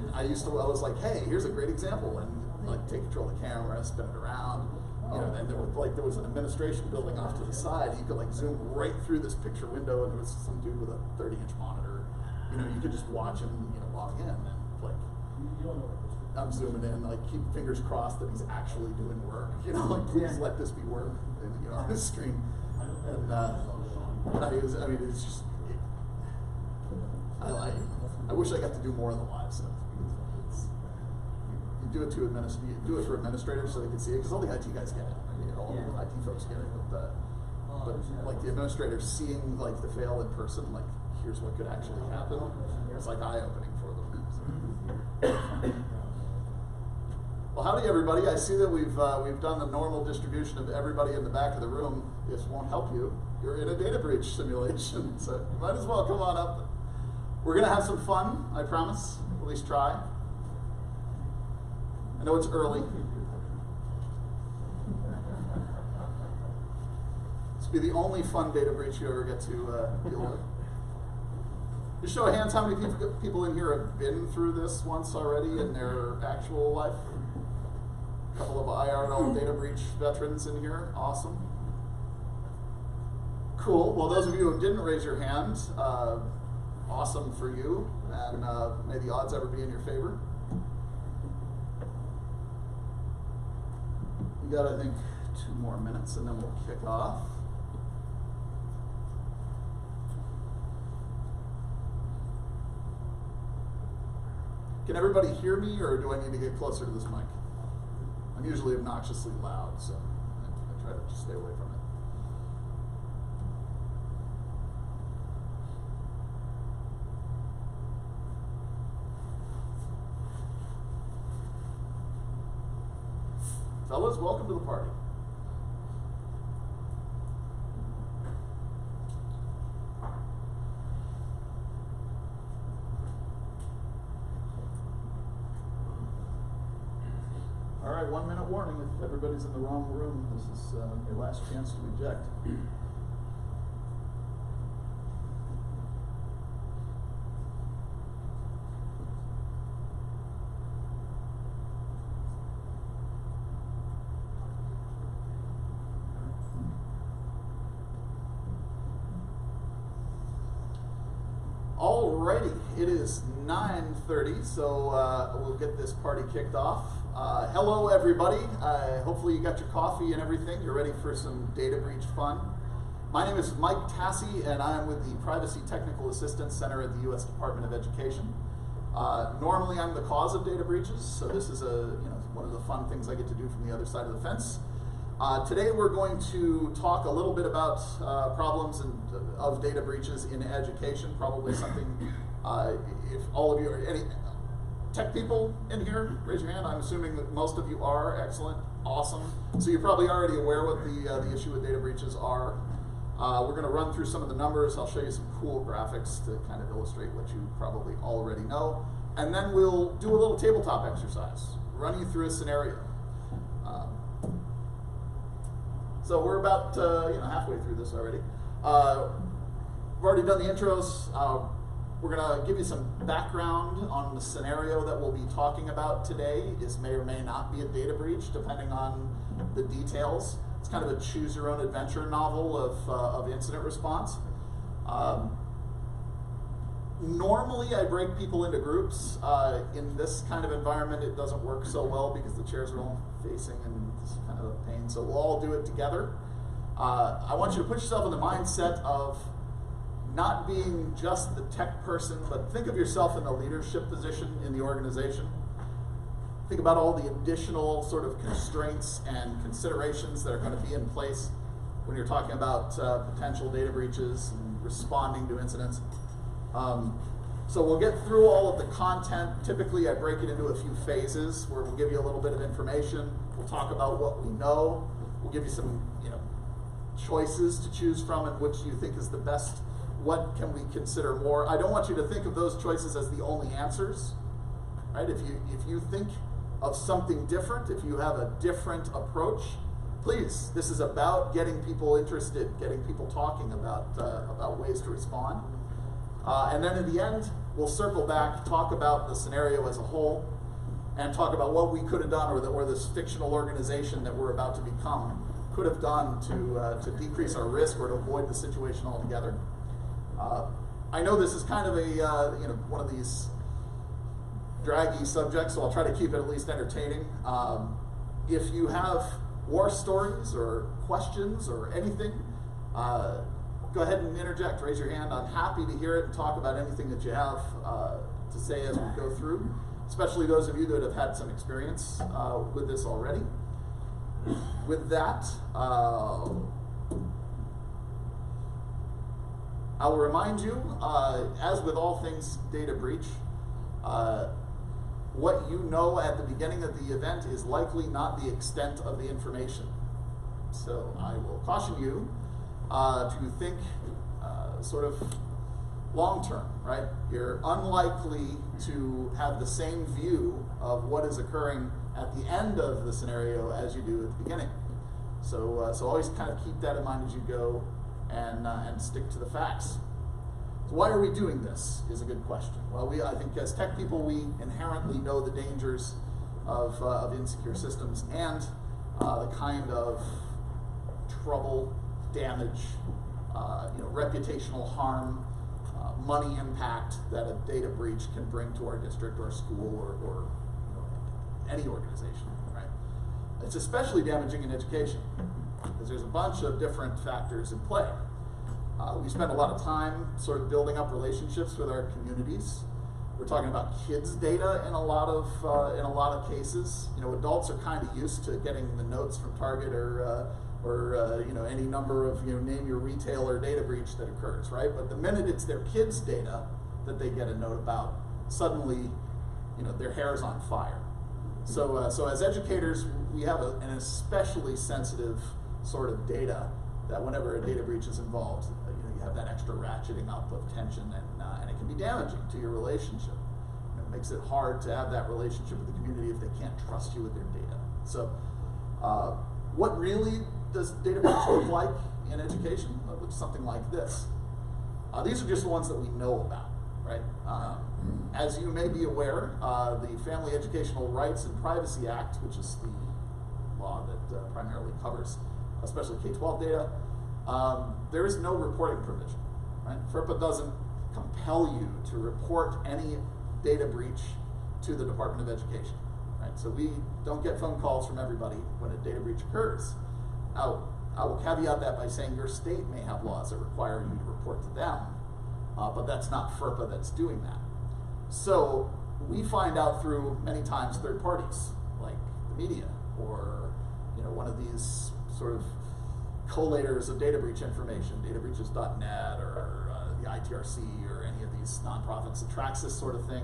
And I was like, hey, here's a great example, and like take control of the camera, spin it around. And there was an administration building off to the side. You could like zoom right through this picture window, and there was some dude with a 30-inch monitor. You could just watch him, log in, and like I'm zooming in, like keep fingers crossed that he's actually doing work. Like please let this be work, on his screen. And it's just. I wish I got to do more of the live stuff. You do it for administrators so they can see it, because all the IT guys get it. All the IT folks get it, but like the administrators seeing like the fail in person, like here's what could actually happen. It's like eye-opening for them. Well, howdy everybody. I see that we've done the normal distribution of everybody in the back of the room. This won't help you. You're in a data breach simulation, so you might as well come on up. We're going to have some fun, I promise. At least try. I know it's early. This will be the only fun data breach you ever get to deal with. Just show of hands, how many people in here have been through this once already in their actual life? A couple of IRL data breach veterans in here. Awesome. Cool. Well, those of you who didn't raise your hand, awesome for you, and may the odds ever be in your favor. We got, I think, 2 more minutes, and then we'll kick off. Can everybody hear me, or do I need to get closer to this mic? I'm usually obnoxiously loud, so I try to just stay away from it. Fellas, welcome to the party. All right, 1 minute warning. If everybody's in the wrong room, this is your last chance to eject. Alrighty, it is 9:30, so we'll get this party kicked off. Hello everybody, hopefully you got your coffee and everything, you're ready for some data breach fun. My name is Mike Tassi, and I am with the Privacy Technical Assistance Center at the U.S. Department of Education. Normally I'm the cause of data breaches, so this is one of the fun things I get to do from the other side of the fence. Today we're going to talk a little bit about problems of data breaches in education, probably something, if all of you are any tech people in here, raise your hand. I'm assuming that most of you are. Excellent, awesome. So you're probably already aware what the issue with data breaches are. We're going to run through some of the numbers. I'll show you some cool graphics to kind of illustrate what you probably already know. And then we'll do a little tabletop exercise, run you through a scenario. So we're about halfway through this already. We've already done the intros. We're going to give you some background on the scenario that we'll be talking about today. This may or may not be a data breach, depending on the details. It's kind of a choose-your-own-adventure novel of incident response. Normally, I break people into groups. In this kind of environment, it doesn't work so well because the chairs are all facing, and it's kind of a pain. So we'll all do it together. I want you to put yourself in the mindset of not being just the tech person, but think of yourself in the leadership position in the organization. Think about all the additional sort of constraints and considerations that are going to be in place when you're talking about potential data breaches and responding to incidents. So we'll get through all of the content. Typically, I break it into a few phases where we'll give you a little bit of information. We'll talk about what we know. We'll give you some, choices to choose from and which you think is the best. What can we consider more? I don't want you to think of those choices as the only answers, right? If you think of something different, if you have a different approach, please, this is about getting people interested, getting people talking about ways to respond. And then in the end, we'll circle back, talk about the scenario as a whole, and talk about what we could have done, or this fictional organization that we're about to become could have done to decrease our risk or to avoid the situation altogether. I know this is kind of a one of these draggy subjects, so I'll try to keep it at least entertaining. If you have war stories or questions or anything, go ahead and interject, raise your hand. I'm happy to hear it and talk about anything that you have to say as we go through, especially those of you that have had some experience with this already. With that, I'll remind you, as with all things data breach, what you know at the beginning of the event is likely not the extent of the information. So I will caution you to think sort of long term, right? You're unlikely to have the same view of what is occurring at the end of the scenario as you do at the beginning. So always kind of keep that in mind as you go and stick to the facts. So why are we doing this is a good question. Well, I think as tech people, we inherently know the dangers of insecure systems and the kind of trouble, damage, reputational harm, money impact that a data breach can bring to our district or school or any organization, right? It's especially damaging in education because there's a bunch of different factors in play. We spend a lot of time sort of building up relationships with our communities. We're talking about kids' data in a lot of cases. Adults are kind of used to getting the notes from Target or any number of name your retailer data breach that occurs, right? But the minute it's their kids' data that they get a note about, suddenly their hair's on fire. So as educators, we have an especially sensitive sort of data that whenever a data breach is involved, you have that extra ratcheting up of tension, and it can be damaging to your relationship. It makes it hard to have that relationship with the community if they can't trust you with their data. So what really does data breach look like in education? It looks something like this. These are just the ones that we know about, right? As you may be aware, the Family Educational Rights and Privacy Act, which is the law that primarily covers especially K-12 data, there is no reporting provision, right? FERPA doesn't compel you to report any data breach to the Department of Education, right? So we don't get phone calls from everybody when a data breach occurs. Now, I will caveat that by saying your state may have laws that require you to report to them, but that's not FERPA that's doing that. So we find out through, many times, third parties, like the media, or one of these sort of collators of data breach information, databreaches.net or the ITRC or any of these nonprofits that tracks this sort of thing.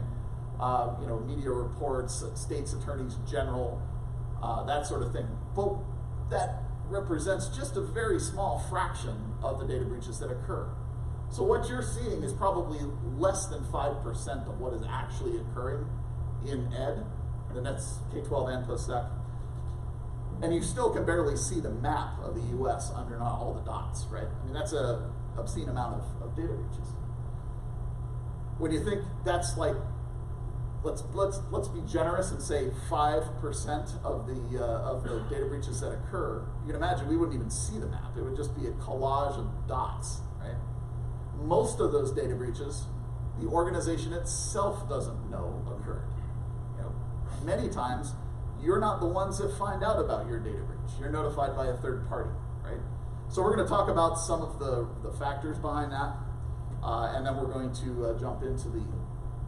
Media reports, states attorneys general, that sort of thing. But that represents just a very small fraction of the data breaches that occur. So what you're seeing is probably less than 5% of what is actually occurring in ed, and that's K-12 and post-sec. And you still can barely see the map of the US under not all the dots, right? I mean, that's an obscene amount of data breaches. When you think that's like, let's be generous and say 5% of the data breaches that occur, you can imagine we wouldn't even see the map. It would just be a collage of dots, right? Most of those data breaches, the organization itself doesn't know occurred. Many times, you're not the ones that find out about your data breach. You're notified by a third party, right? So we're going to talk about some of the factors behind that, and then we're going to jump into the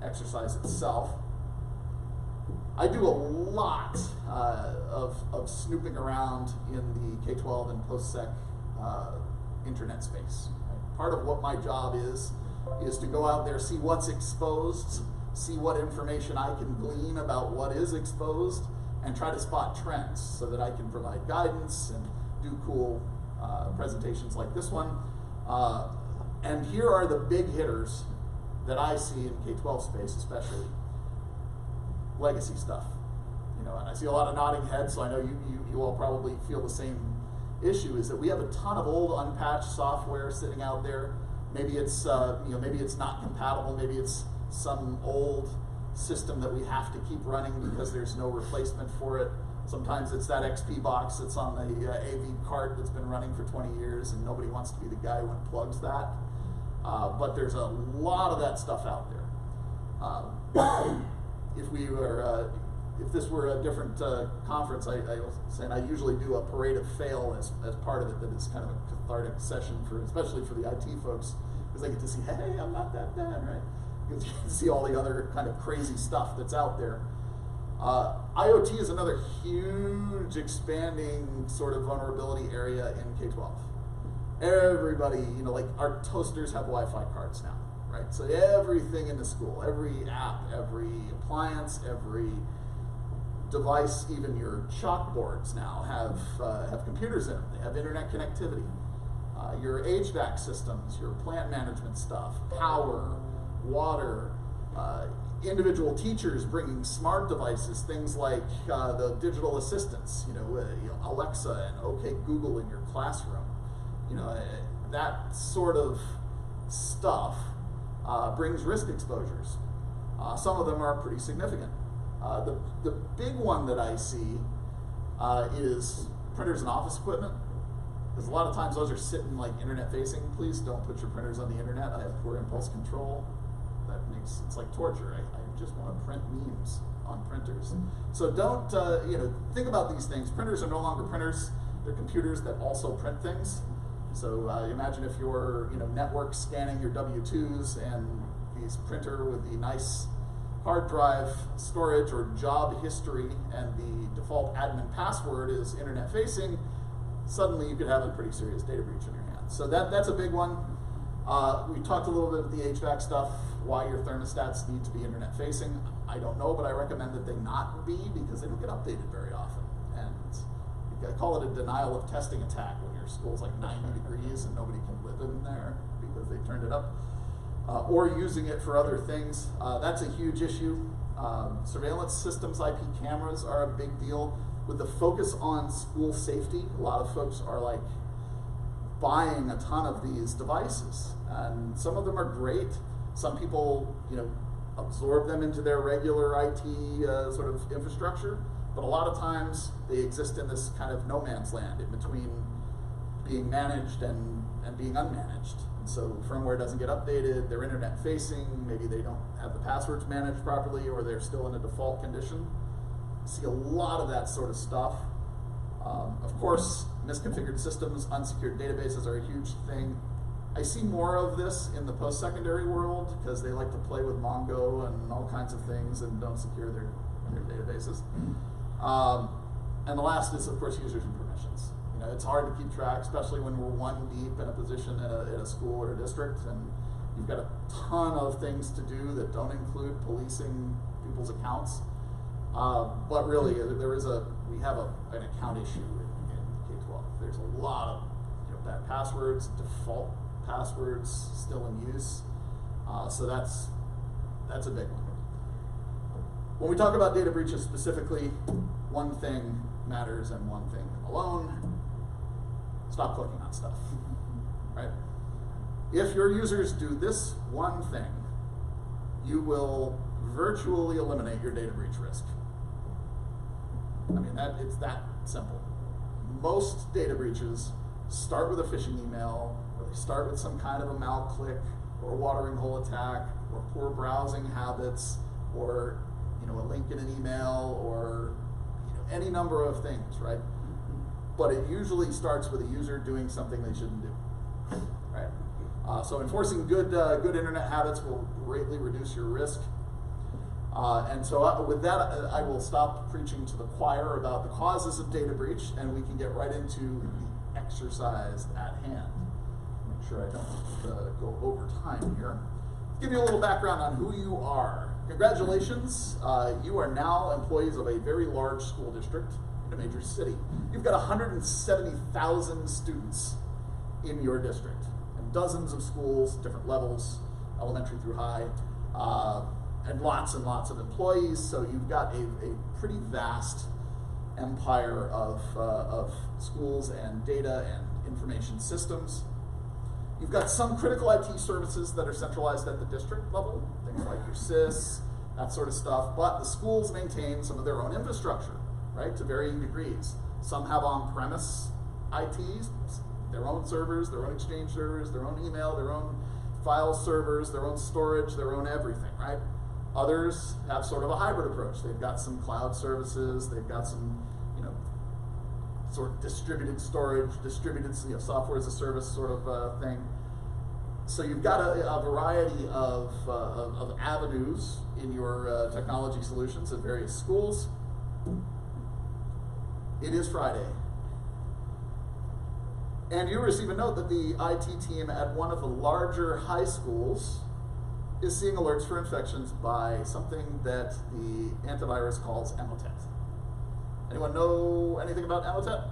exercise itself. I do a lot of snooping around in the K-12 and post-sec internet space. Right? Part of what my job is to go out there, see what's exposed, see what information I can glean about what is exposed, and try to spot trends so that I can provide guidance and do cool presentations like this one. And here are the big hitters that I see in K-12 space, especially legacy stuff. And I see a lot of nodding heads, so I know you all probably feel the same issue, is that we have a ton of old unpatched software sitting out there. Maybe it's maybe it's not compatible, maybe it's some old system that we have to keep running because there's no replacement for it. Sometimes it's that XP box that's on the AV cart that's been running for 20 years and nobody wants to be the guy who unplugs that. But there's a lot of that stuff out there. If this were a different conference, I was saying I usually do a parade of fail as part of it. That is kind of a cathartic session especially for the IT folks, because they get to see, hey, I'm not that bad, right? You get to see all the other kind of crazy stuff that's out there. IoT is another huge expanding sort of vulnerability area in K-12. Everybody, like our toasters have Wi-Fi cards now, right? So everything in the school, every app, every appliance, every device, even your chalkboards now have computers in them. They have internet connectivity. Your HVAC systems, your plant management stuff, power, water, individual teachers bringing smart devices, things like the digital assistants, Alexa and OK Google in your classroom. That sort of stuff brings risk exposures. Some of them are pretty significant. The big one that I see is printers and office equipment. Because a lot of times those are sitting like internet facing. Please don't put your printers on the internet. I have poor impulse control. It's like torture. I just want to print memes on printers. So don't, think about these things. Printers are no longer printers. They're computers that also print things. So imagine if you're, network scanning your W-2s and these printer with the nice hard drive storage or job history and the default admin password is internet facing, suddenly you could have a pretty serious data breach in your hands. So that's a big one. We talked a little bit about the HVAC stuff, why your thermostats need to be internet facing. I don't know, but I recommend that they not be because they don't get updated very often. And I call it a denial of testing attack when your school's like 90 degrees and nobody can live in there because they turned it up. Or using it for other things. That's a huge issue. Surveillance systems, IP cameras are a big deal. With the focus on school safety, a lot of folks are like buying a ton of these devices. And some of them are great. Some people, absorb them into their regular IT sort of infrastructure. But a lot of times they exist in this kind of no man's land in between being managed and being unmanaged. And so firmware doesn't get updated, they're internet facing, maybe they don't have the passwords managed properly or they're still in a default condition. See a lot of that sort of stuff. Of course, misconfigured systems, unsecured databases are a huge thing. I see more of this in the post-secondary world because they like to play with Mongo and all kinds of things and don't secure their databases. And the last is, of course, users and permissions. It's hard to keep track, especially when we're one deep in a position in a school or a district, and you've got a ton of things to do that don't include policing people's accounts. But really, we have an account issue in K-12. There's a lot of bad passwords, default passwords still in use. So that's a big one. When we talk about data breaches specifically, one thing matters and one thing alone. Stop clicking on stuff, right? If your users do this one thing, you will virtually eliminate your data breach risk. It's that simple. Most data breaches start with a phishing email, or they start with some kind of a mal-click, or a watering hole attack, or poor browsing habits, or a link in an email, or any number of things, right? But it usually starts with a user doing something they shouldn't do, right? So enforcing good internet habits will greatly reduce your risk. And so with that, I will stop preaching to the choir about the causes of data breach, and we can get right into the exercise at hand. Make sure I don't go over time here. Give you a little background on who you are. Congratulations, you are now employees of a very large school district in a major city. You've got 170,000 students in your district, and dozens of schools, different levels, elementary through high, and lots of employees. So you've got a pretty vast empire of schools and data and information systems. You've got some critical IT services that are centralized at the district level, things like your SIS, that sort of stuff, but the schools maintain some of their own infrastructure, right, to varying degrees. Some have on-premise ITs, their own servers, their own Exchange servers, their own email, their own file servers, their own storage, their own everything, right? Others have sort of a hybrid approach. They've got some cloud services, they've got some, sort of distributed storage, distributed software as a service sort of thing. So you've got a variety of avenues in your technology solutions at various schools. It is Friday. And you receive a note that the IT team at one of the larger high schools is seeing alerts for infections by something that the antivirus calls Emotet. Anyone know anything about Emotet?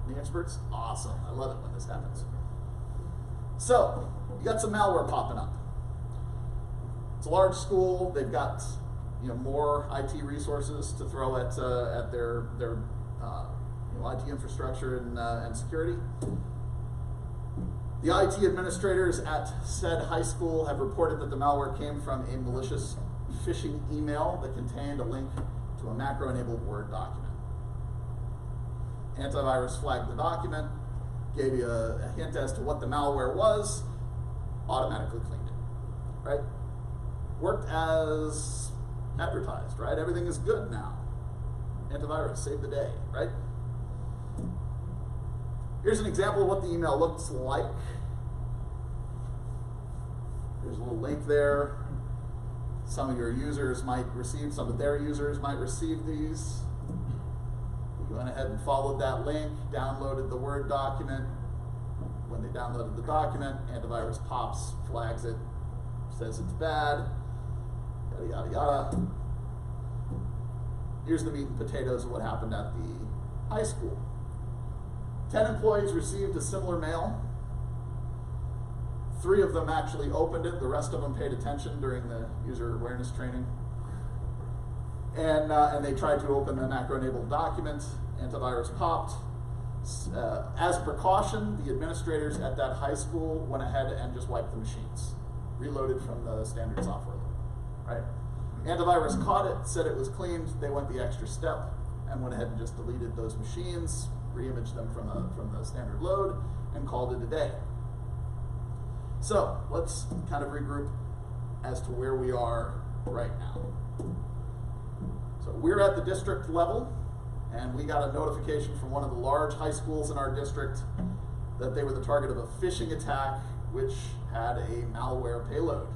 Any experts? Awesome. I love it when this happens. So, you got some malware popping up. It's a large school. They've got more IT resources to throw at their IT infrastructure and security. The IT administrators at said high school have reported that the malware came from a malicious phishing email that contained a link to a macro-enabled Word document. Antivirus flagged the document, gave you a hint as to what the malware was, automatically cleaned it, right? Worked as advertised, right? Everything is good now. Antivirus saved the day, right? Here's an example of what the email looks like. There's a little link there. Some of your users might receive, some of their users might receive these. You went ahead and followed that link, downloaded the Word document. When they downloaded the document, antivirus pops, flags it, says it's bad, yada, yada, yada. Here's the meat and potatoes of what happened at the high school. 10 employees received a similar mail. 3 of them actually opened it. The rest of them paid attention during the user awareness training. And they tried to open the macro-enabled document. Antivirus popped. As precaution, the administrators at that high school went ahead and just wiped the machines, reloaded from the standard software, right? Antivirus caught it, said it was cleaned. They went the extra step and went ahead and just deleted those machines, re-imaged them from the standard load, and called it a day. So let's kind of regroup as to where we are right now. So we're at the district level, and we got a notification from one of the large high schools in our district that they were the target of a phishing attack which had a malware payload.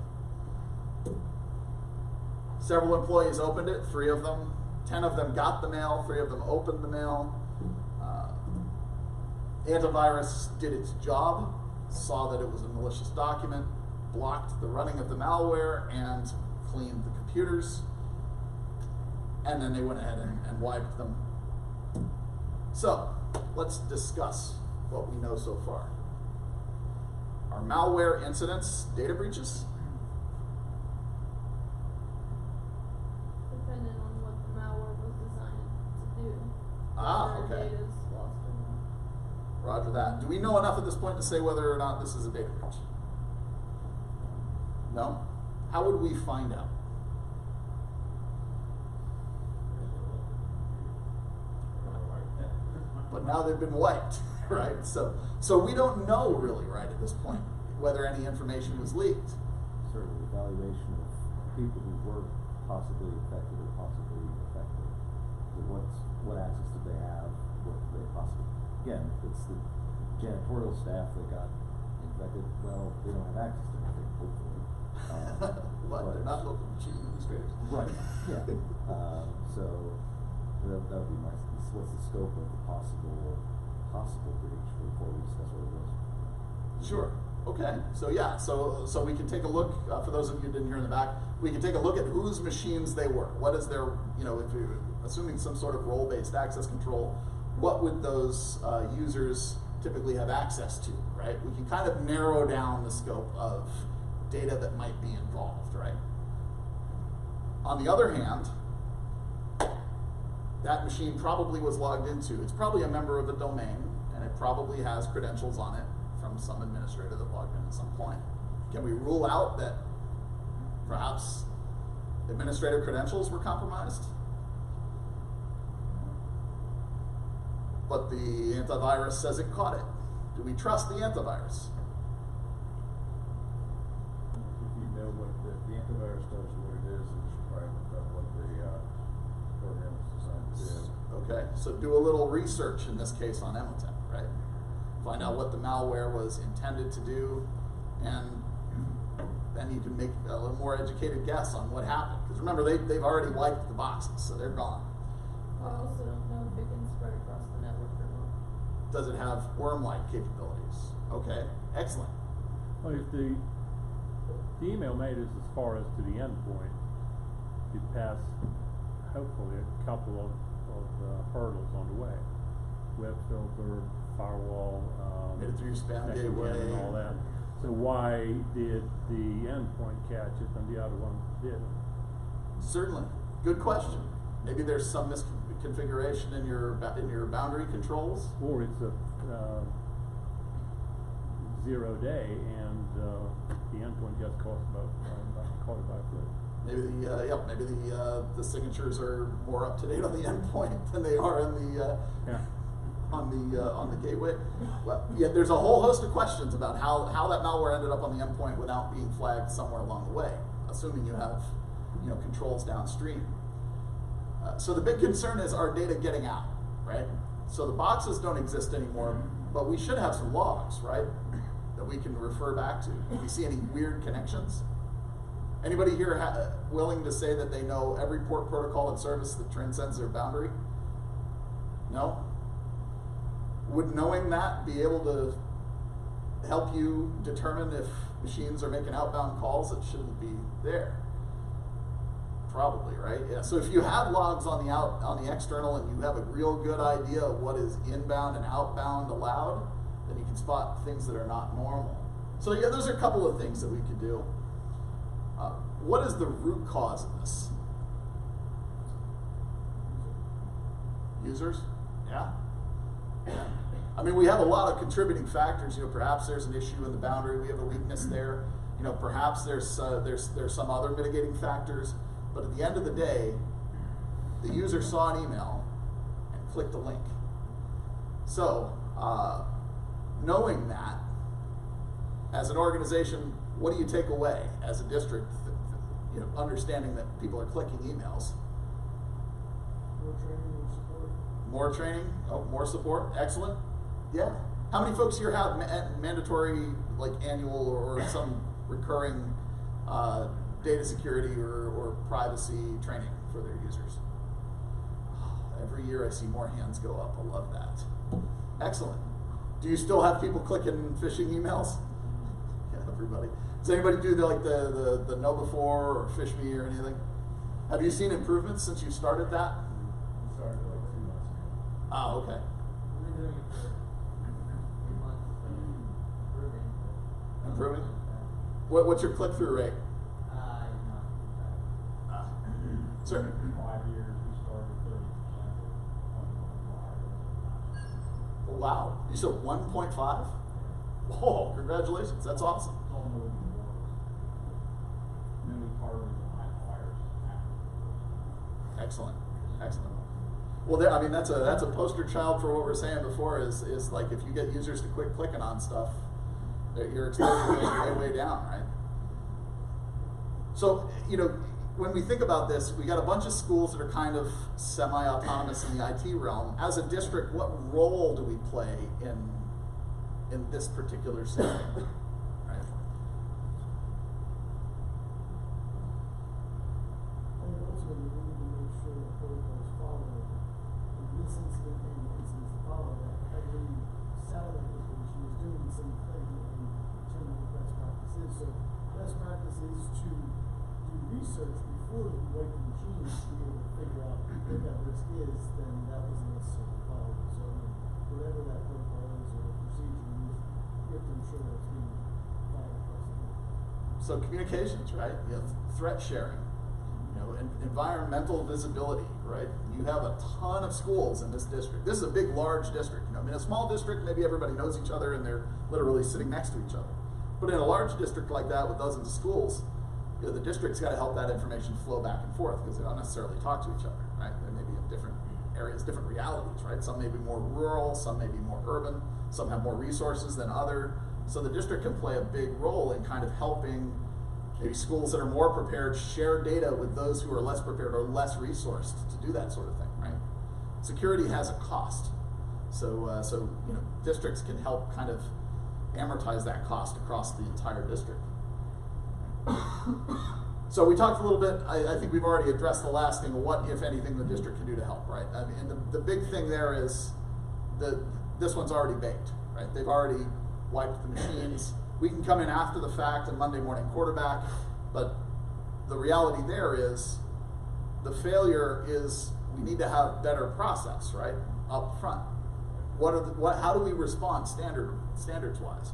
Several employees opened it, 3 of them. 10 of them got the mail, 3 of them opened the mail. Antivirus did its job, saw that it was a malicious document, blocked the running of the malware, and cleaned the computers. And then they went ahead and wiped them. So, let's discuss what we know so far. Are malware incidents data breaches? Depending on what the malware was designed to do. Okay. Data's lost or not. Roger that. Do we know enough at this point to say whether or not this is a data breach? No? How would we find out? But now they've been wiped, right? So we don't know really right at this point whether any information was leaked. Sort of evaluation of people who were possibly affected or possibly affected. What access did they have? What they possibly, again, if it's the janitorial staff that got infected, well, they don't have access to anything, hopefully. But they're not local chief administrators. Right, yeah. So that would be my, what's the scope of the possible breach before we discuss what it was? Sure. Okay. So yeah. So we can take a look. For those of you who didn't hear in the back, we can take a look at whose machines they were. What is their, if you're assuming some sort of role-based access control, what would those users typically have access to, right? We can kind of narrow down the scope of data that might be involved, right? On the other hand, that machine probably was logged into. It's probably a member of a domain, and it probably has credentials on it from some administrator that logged in at some point. Can we rule out that perhaps administrative credentials were compromised? But the antivirus says it caught it. Do we trust the antivirus? If you know what the antivirus tells you what it is, then you should probably look up what the program is designed to do. Okay, so do a little research in this case on Emotep, right? Find out what the malware was intended to do, and then you can make a little more educated guess on what happened. Because remember, they've already wiped the boxes, so they're gone. I also don't know if it can spread across the network or not. Does it have worm-like capabilities? Okay, excellent. Well, if the email made it as far as to the endpoint, it passed hopefully a couple of hurdles on the way. Web filter, firewall, Made it through your spam second gateway. gen and all that. So why did the endpoint catch it and the other one didn't? Certainly, good question. Maybe there's some misconfiguration in your boundary controls. Or it's a 0 day and the endpoint just caught it by a fluke. Maybe the signatures are more up to date on the endpoint than they are in the on the gateway. Well, yeah, there's a whole host of questions about how that malware ended up on the endpoint without being flagged somewhere along the way, assuming you have controls downstream. So the big concern is our data getting out, right? So the boxes don't exist anymore, but we should have some logs, right, that we can refer back to. Do we see any weird connections? Anybody here willing to say that they know every port protocol and service that transcends their boundary? No? Would knowing that be able to help you determine if machines are making outbound calls that shouldn't be there? Probably, right? Yeah. So if you have logs on the external and you have a real good idea of what is inbound and outbound allowed, then you can spot things that are not normal. So yeah, those are a couple of things that we could do. What is the root cause of this? Users? Yeah. I mean, we have a lot of contributing factors. Perhaps there's an issue in the boundary. We have a weakness there. Perhaps there's some other mitigating factors. But at the end of the day, the user saw an email and clicked a link. So, knowing that, as an organization, what do you take away as a district? Understanding that people are clicking emails. More training, more support. More training, more support. Excellent. Yeah. How many folks here have mandatory, like annual or some recurring data security or privacy training for their users? Every year I see more hands go up. I love that. Excellent. Do you still have people clicking phishing emails? Yeah, everybody. Does anybody do the know before or fish me or anything? Have you seen improvements since you started that? We started like 2 months ago. Oh, okay. We've been doing it for 8 months, improving. Improving? What's your click-through rate? Sir? 5 years, we started 30%. Wow. You said 1.5? Whoa, congratulations. That's awesome. Excellent. Excellent. Well, that's a poster child for what we were saying before is like if you get users to quit clicking on stuff, your exposure goes way down, right? So, when we think about this, we got a bunch of schools that are kind of semi-autonomous in the IT realm. As a district, what role do we play in this particular setting? Right? And ultimately, we need to make sure the protocols follow. In this incident and the incidents that follow that, every satellite location is doing the same thing and determine what best practice is. So best practice is to do research before you wipe the machines to be able to figure out what that risk is, then that wasn't necessarily followed. So whatever that protocol is or the procedure is, you have to ensure that it's being followed across the board. So communications, right? Threat sharing. Environmental visibility, right? You have a ton of schools in this district. This is a big, large district. In a small district, maybe everybody knows each other and they're literally sitting next to each other. But in a large district like that with dozens of schools, the district's got to help that information flow back and forth because they don't necessarily talk to each other, right? They may be in different areas, different realities, right? Some may be more rural, some may be more urban, some have more resources than other. So the district can play a big role in kind of helping maybe schools that are more prepared share data with those who are less prepared or less resourced to do that sort of thing, right? Security has a cost. So districts can help kind of amortize that cost across the entire district. So we talked a little bit, I think we've already addressed the last thing, what, if anything, the district can do to help, right? I mean, and the big thing there is this one's already baked, right? They've already wiped the machines. We can come in after the fact and Monday morning quarterback, but the reality there is the failure is we need to have better process, right, up front. How do we respond standards-wise?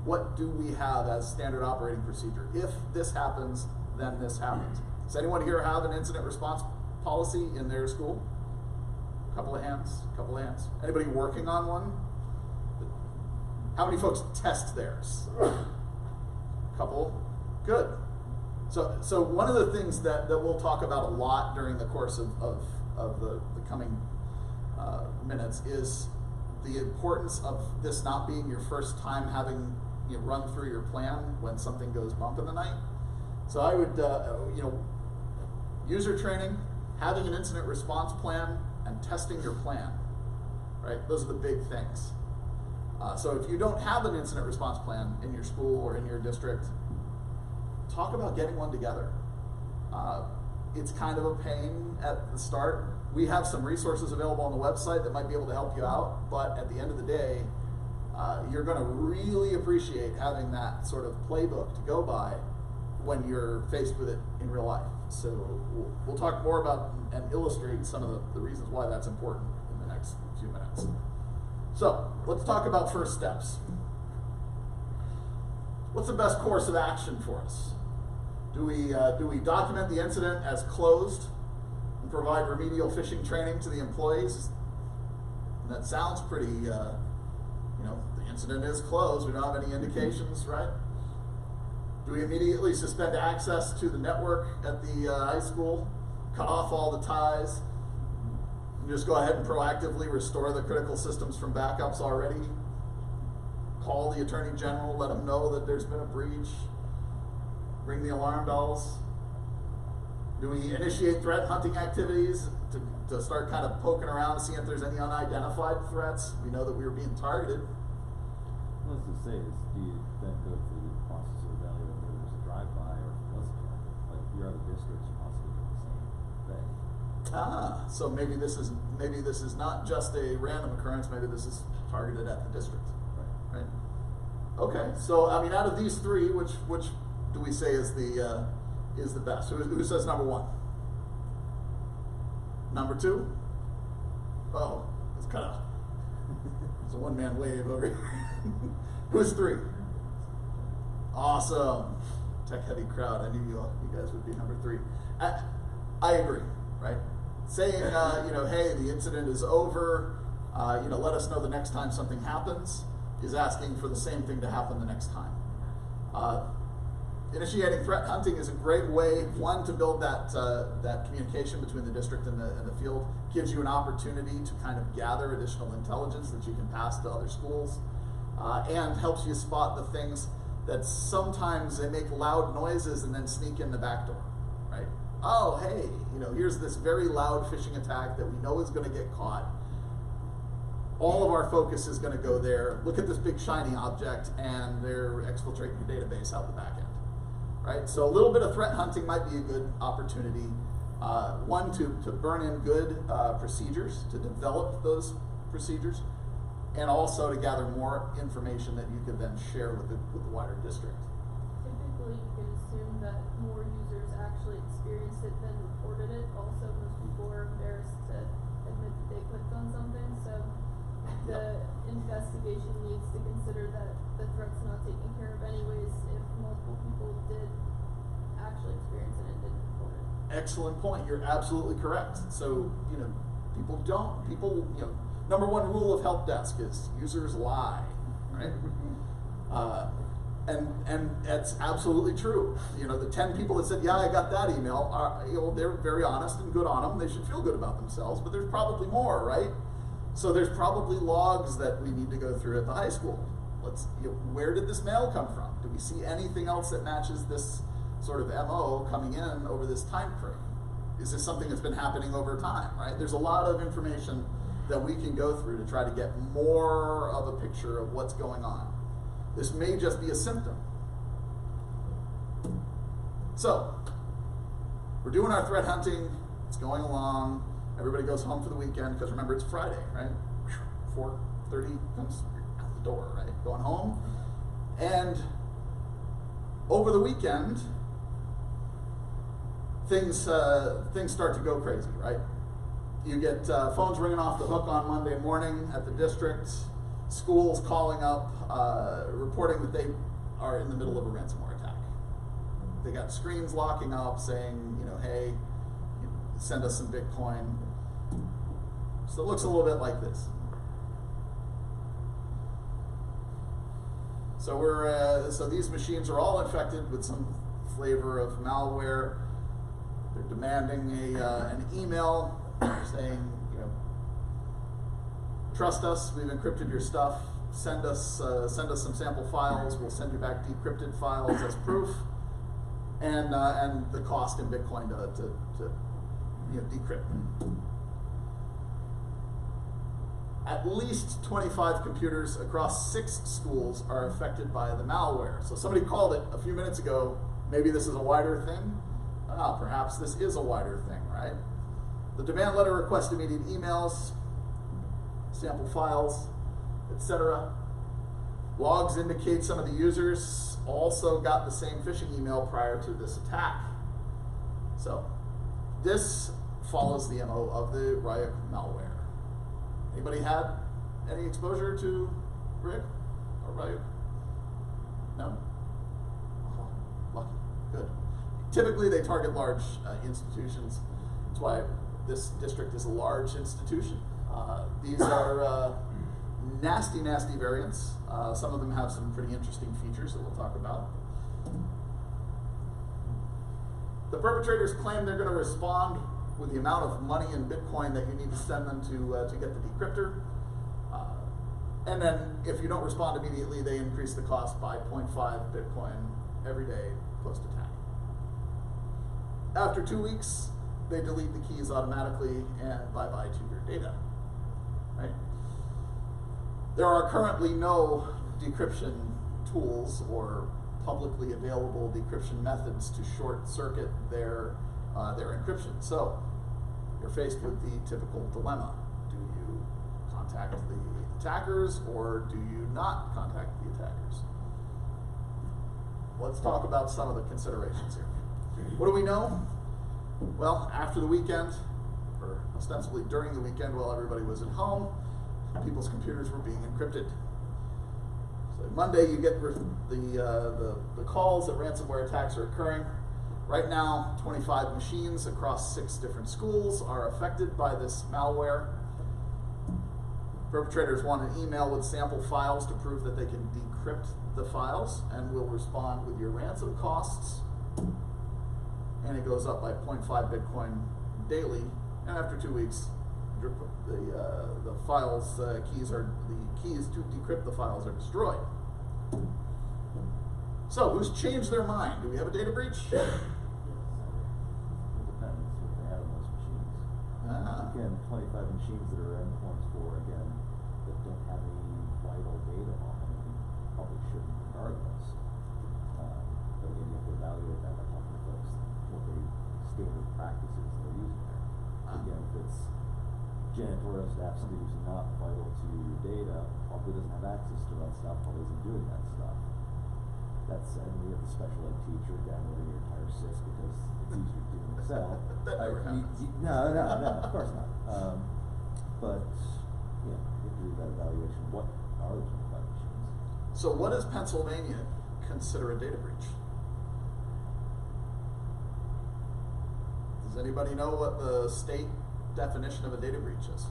What do we have as standard operating procedure? If this happens, then this happens. Does anyone here have an incident response policy in their school? Couple of hands. Anybody working on one? How many folks test theirs? Couple. Good. So one of the things that we'll talk about a lot during the course of the coming minutes is the importance of this not being your first time having run through your plan when something goes bump in the night. So I would, user training, having an incident response plan, and testing your plan, right? Those are the big things. So if you don't have an incident response plan in your school or in your district, talk about getting one together. It's kind of a pain at the start. We have some resources available on the website that might be able to help you out, but at the end of the day, you're going to really appreciate having that sort of playbook to go by when you're faced with it in real life. So we'll talk more about and illustrate some of the reasons why that's important in the next few minutes. So let's talk about first steps. What's the best course of action for us? Do we document the incident as closed and provide remedial phishing training to the employees? And that sounds pretty, the incident is closed. We don't have any indications, right? Do we immediately suspend access to the network at the high school, cut off all the ties, and just go ahead and proactively restore the critical systems from backups already? Call the Attorney General, let them know that there's been a breach, ring the alarm bells? Do we initiate threat hunting activities to start kind of poking around to see if there's any unidentified threats? We know that we were being targeted. Let's just say this, do you then go through the process of evaluating whether there's a drive-by or if it wasn't targeted? Like your other districts possibly do the same thing. So maybe this is not just a random occurrence, maybe this is targeted at the district. Right. Okay, so I mean, out of these three, which do we say is the best? Who says number one? Number two? Oh, it's kind of it's a one-man wave over here. Who's three? Awesome, tech-heavy crowd. I knew you guys would be number three. I agree, right? Saying hey, the incident is over. Let us know the next time something happens, is asking for the same thing to happen the next time. Initiating threat hunting is a great way, one, to build that communication between the district and the field, gives you an opportunity to kind of gather additional intelligence that you can pass to other schools, and helps you spot the things that sometimes they make loud noises and then sneak in the back door, right? Oh, hey, here's this very loud phishing attack that we know is going to get caught. All of our focus is going to go there. Look at this big shiny object, and they're exfiltrating your database out the back end, right? So a little bit of threat hunting might be a good opportunity. One, to burn in good procedures, to develop those procedures, and also to gather more information that you could then share with the wider district. Typically, you can assume that more users actually experienced it than reported it. Also, most people are embarrassed to admit that they clicked on something, so the investigation needs to consider that the threat's not taken care of anyways if multiple people did actually experienced it and didn't report it. Excellent point. You're absolutely correct. So, people, number one rule of help desk is users lie, right? And that's absolutely true. The 10 people that said, yeah, I got that email, they're very honest and good on them. They should feel good about themselves, but there's probably more, right? So there's probably logs that we need to go through at the high school. Where did this mail come from? Do we see anything else that matches this sort of MO coming in over this time frame? Is this something that's been happening over time, right? There's a lot of information that we can go through to try to get more of a picture of what's going on. This may just be a symptom. So, we're doing our threat hunting, it's going along, everybody goes home for the weekend, because remember it's Friday, right? 4:30 comes out the door, right? Going home. And over the weekend, things start to go crazy, right? You get phones ringing off the hook on Monday morning at the district, schools calling up, reporting that they are in the middle of a ransomware attack. They got screens locking up saying, hey, send us some Bitcoin. So it looks a little bit like this. So so these machines are all infected with some flavor of malware. They're demanding an email saying, trust us, we've encrypted your stuff, send us some sample files, we'll send you back decrypted files as proof, and the cost in Bitcoin to decrypt. At least 25 computers across 6 schools are affected by the malware. So somebody called it a few minutes ago, maybe this is a wider thing. Perhaps this is a wider thing, right? The demand letter requests immediate emails, sample files, etc. Logs indicate some of the users also got the same phishing email prior to this attack. So this follows the MO of the Ryuk malware. Anybody had any exposure to Rick or Ryuk? No? Oh, lucky. Good. Typically they target large institutions. That's why this district is a large institution. These are nasty, nasty variants. Some of them have some pretty interesting features that we'll talk about. The perpetrators claim they're going to respond with the amount of money in Bitcoin that you need to send them to get the decryptor. And then if you don't respond immediately, they increase the cost by 0.5 Bitcoin every day post-attack. After 2 weeks, they delete the keys automatically and bye-bye to your data. Right? There are currently no decryption tools or publicly available decryption methods to short circuit their encryption. So you're faced with the typical dilemma. Do you contact the attackers or do you not contact the attackers? Let's talk about some of the considerations here. What do we know? Well, after the weekend, or ostensibly during the weekend while everybody was at home, people's computers were being encrypted. So Monday you get the calls that ransomware attacks are occurring. Right now, 25 machines across 6 different schools are affected by this malware. Perpetrators want an email with sample files to prove that they can decrypt the files and will respond with your ransom costs. And it goes up by 0.5 Bitcoin daily. And after 2 weeks, the files keys to decrypt the files are destroyed. So, who's changed their mind? Do we have a data breach? It depends what they have on those machines. Again, 25 machines that are endpoints for, again, that don't have any vital data on them, we probably shouldn't regardless. But again, you have to evaluate that by talking to folks, what the standard practices they're using there. Again, if it's janitorial staff, somebody who's not vital to your data, probably doesn't have access to that stuff, probably isn't doing that stuff. And we have the special ed teacher downloading your entire sys because it's easier to do in Excel. That never happens. No, of course not. But yeah, you have to do that evaluation. What are the 25 machines? So what does Pennsylvania consider a data breach? Does anybody know what the state definition of a data breach is?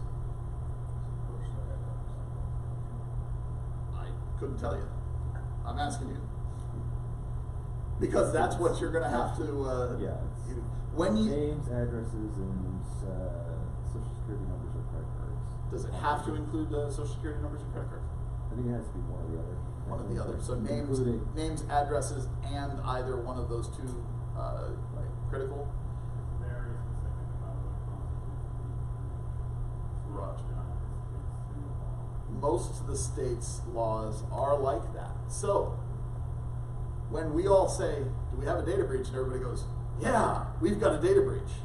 I couldn't tell you. I'm asking you. Because that's what you're going to have to. Yeah, it's when you names, addresses, and social security numbers or credit cards. does it have to include social security numbers and credit cards? I think it has to be one or the other. One or the other. So Including- names, addresses, and either one of those two critical. Very specific about what constitutes a breach. Most of the states' laws are like that. So when we all say, "Do we have a data breach?" and everybody goes, "Yeah, we've got a data breach,"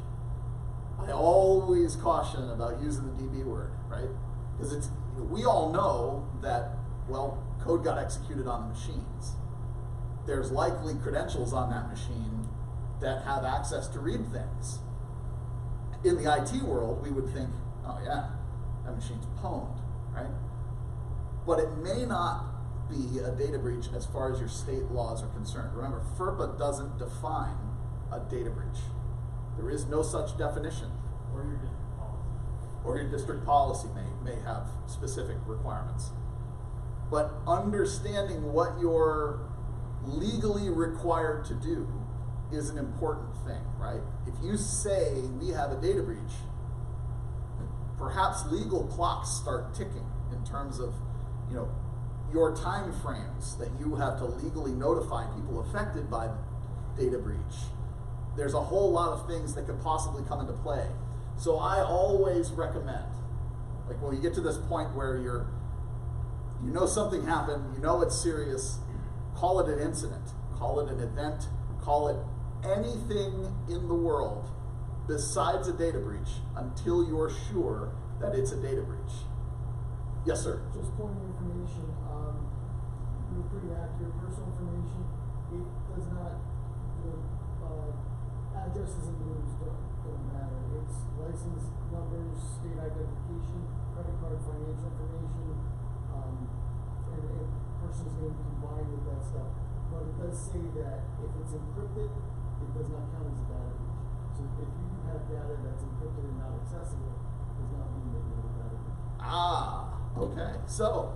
I always caution about using the DB word, right? Because it's we all know that code got executed on the machines. There's likely credentials on that machine that have access to read things. In the IT world, we would think, "Oh yeah, that machine's pwned," right? But it may not be a data breach as far as your state laws are concerned. Remember, FERPA doesn't define a data breach. There is no such definition. Or your district policy. Or your district policy may have specific requirements. But understanding what you're legally required to do is an important thing, right? If you say we have a data breach, perhaps legal clocks start ticking in terms of, your time frames that you have to legally notify people affected by the data breach. There's a whole lot of things that could possibly come into play. So I always recommend, like when you get to this point where you know something happened, you know it's serious, call it an incident, call it an event, call it anything in the world besides a data breach until you're sure that it's a data breach. Yes, sir. Just point of information, you're pretty accurate, personal information, it does not, the addresses and names don't matter. It's license numbers, state identification, credit card, financial information, and person's name combined with that stuff. But it does say that if it's encrypted, it does not count as a data breach. So if you have data that's encrypted and not accessible, does not mean that you're a data breach. Okay. So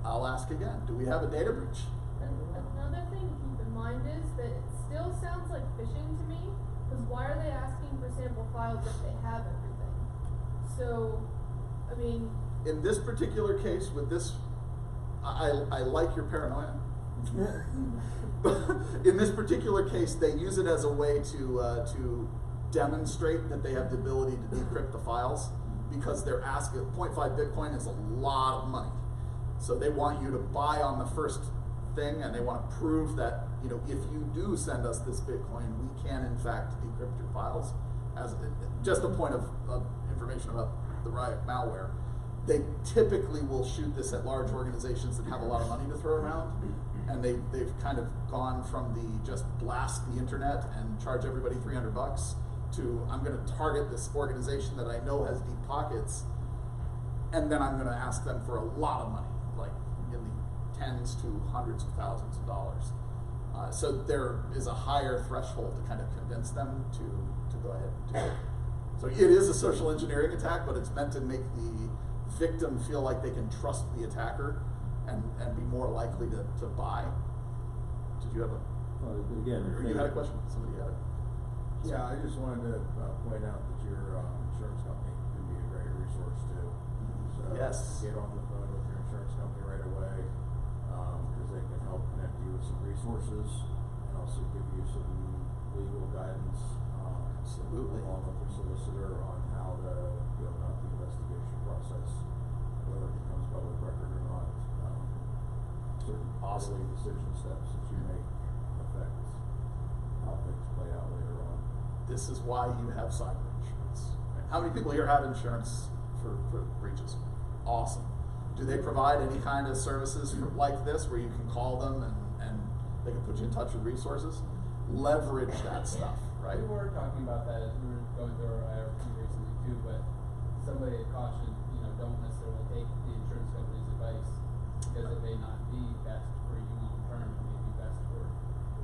I'll ask again. Do we have a data breach? Another thing to keep in mind is that it still sounds like phishing to me, because why are they asking for sample files if they have everything? So, I mean... In this particular case, with this, I like your paranoia. In this particular case, they use it as a way to demonstrate that they have the ability to decrypt the files, because they're asking, 0.5 Bitcoin is a lot of money. So they want you to buy on the first thing, and they want to prove that, if you do send us this Bitcoin, we can in fact decrypt your files. As just a point of information about the Riot malware, they typically will shoot this at large organizations that have a lot of money to throw around, and they've kind of gone from the just blast the internet and charge everybody $300 to I'm going to target this organization that I know has deep pockets, and then I'm going to ask them for a lot of money, like in the tens to hundreds of thousands of dollars. So there is a higher threshold to kind of convince them to go ahead and do it. So it is a social engineering attack, but it's meant to make the victim feel like they can trust the attacker and be more likely to buy. Did you have a? Again, Or you had a question? Somebody had it. Yeah, I just wanted to point out that your insurance company can be a great resource too. So Yes. get on the phone with your insurance company right away, because they can help connect you with some resources and also give you some legal guidance. Absolutely. Along with your solicitor on how to go about the investigation process, whether it becomes public record or not. Certain Awesome. early decision steps that you make affect how things play out later on. This is why you have cyber insurance. How many people here have insurance for breaches? Awesome. Do they provide any kind of services like this where you can call them and they can put you in touch with resources? Leverage that stuff, right? We were talking about that as we were going through our IRP recently too, but somebody had cautioned, don't necessarily take the insurance company's advice, because it may not be best for you long term, it may be best for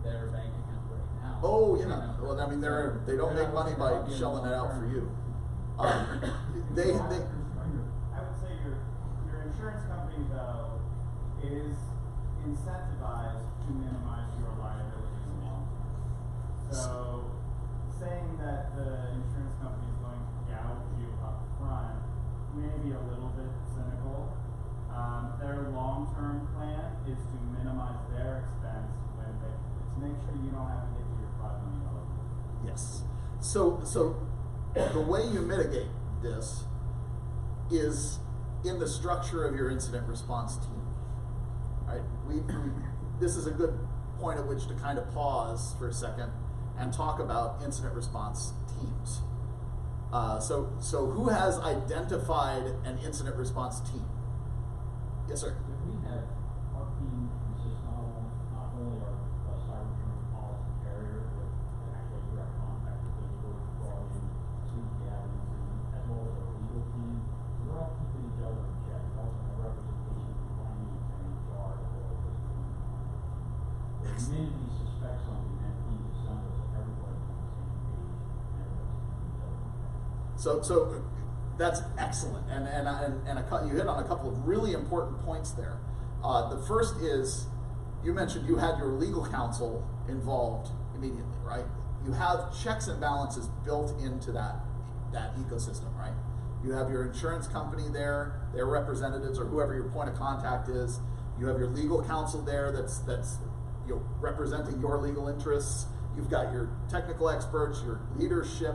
their bank account right now. Oh, you yeah. know. Well, I mean, So they don't they're make not money looking by to help you in the shelling it long out term. for you. I would say your insurance company though is incentivized to minimize your liabilities long term. So saying that the insurance company is going to gouge you up front may be a little bit cynical. Their long-term plan is to minimize their expense when to make sure you don't have to get to your $5 million. Yes. So the way you mitigate this is in the structure of your incident response team. Right? This is a good point at which to kind of pause for a second and talk about incident response teams. So who has identified an incident response team? Yes, sir. We have our team consists not only our cyber insurance policy carrier, but actually direct contact with those folks brought in, see if they have an incident, as well as our legal team. So we're all keeping each other in check. We also have representation from finance and HR as well as this team. The minute we suspect something, that team assembles, so everybody's on the same page and everybody's keeping each other in check. So that's excellent, and you hit on a couple of really important points there. The first is, you mentioned you had your legal counsel involved immediately, right? You have checks and balances built into that ecosystem, right? You have your insurance company there, their representatives, or whoever your point of contact is. You have your legal counsel there that's representing your legal interests. You've got your technical experts, your leadership,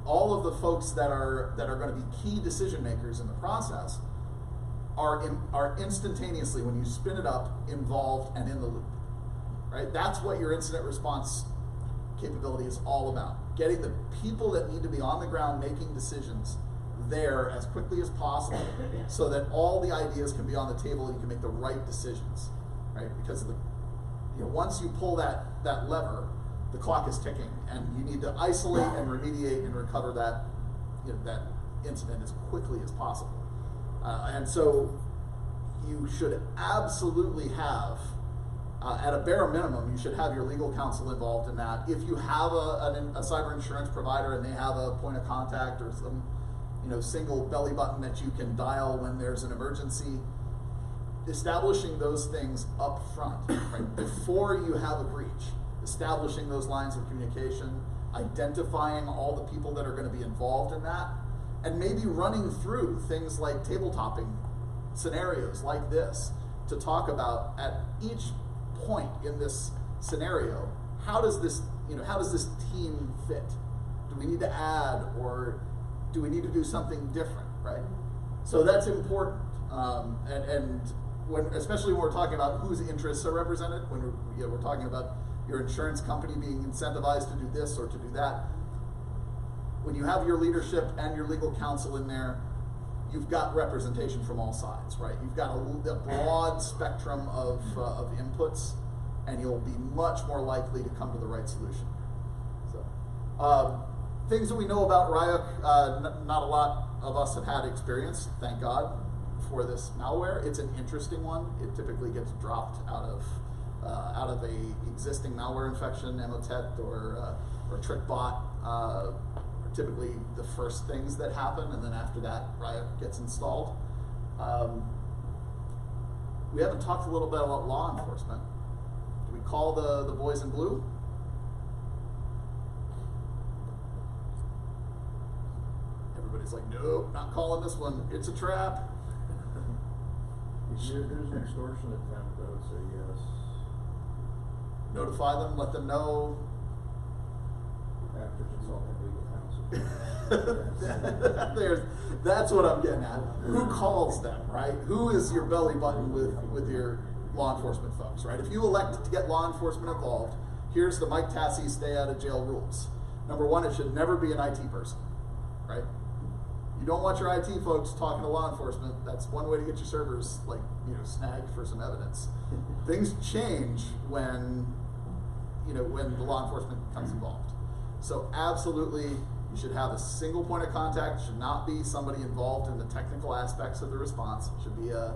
all of the folks that are going to be key decision makers in the process are instantaneously, when you spin it up, involved and in the loop, right? That's what your incident response capability is all about. Getting the people that need to be on the ground making decisions there as quickly as possible so that all the ideas can be on the table and you can make the right decisions, right? Because once you pull that lever, the clock is ticking, and you need to isolate and remediate and recover that incident as quickly as possible. And so you should absolutely have, at a bare minimum, you should have your legal counsel involved in that. If you have a cyber insurance provider and they have a point of contact or some single belly button that you can dial when there's an emergency, establishing those things up front, right, before you have a breach. Establishing those lines of communication, identifying all the people that are going to be involved in that, and maybe running through things like tabletopping scenarios like this to talk about at each point in this scenario, how does this team fit? Do we need to add, or do we need to do something different, right? So that's important, and especially when we're talking about whose interests are represented, when we're talking about your insurance company being incentivized to do this or to do that. When you have your leadership and your legal counsel in there, you've got representation from all sides, right? You've got a broad spectrum of inputs, and you'll be much more likely to come to the right solution. So, things that we know about Ryuk, not a lot of us have had experience, thank God, for this malware. It's an interesting one. It typically gets dropped out of a existing malware infection. Emotet or TrickBot are typically the first things that happen, and then after that, Ryuk gets installed. We haven't talked a little bit about law enforcement. Do we call the boys in blue? Everybody's like, nope, not calling this one. It's a trap. If there's an extortion attempt, I would say yes. Notify them, let them know. After consulting legal counsel. That's what I'm getting at. Who calls them, right? Who is your belly button with your law enforcement folks, right? If you elect to get law enforcement involved, here's the Mike Tassie stay out of jail rules. Number one, it should never be an IT person, right? You don't want your IT folks talking to law enforcement. That's one way to get your servers snagged for some evidence. Things change when the law enforcement becomes involved. So absolutely, you should have a single point of contact. It should not be somebody involved in the technical aspects of the response. It should be a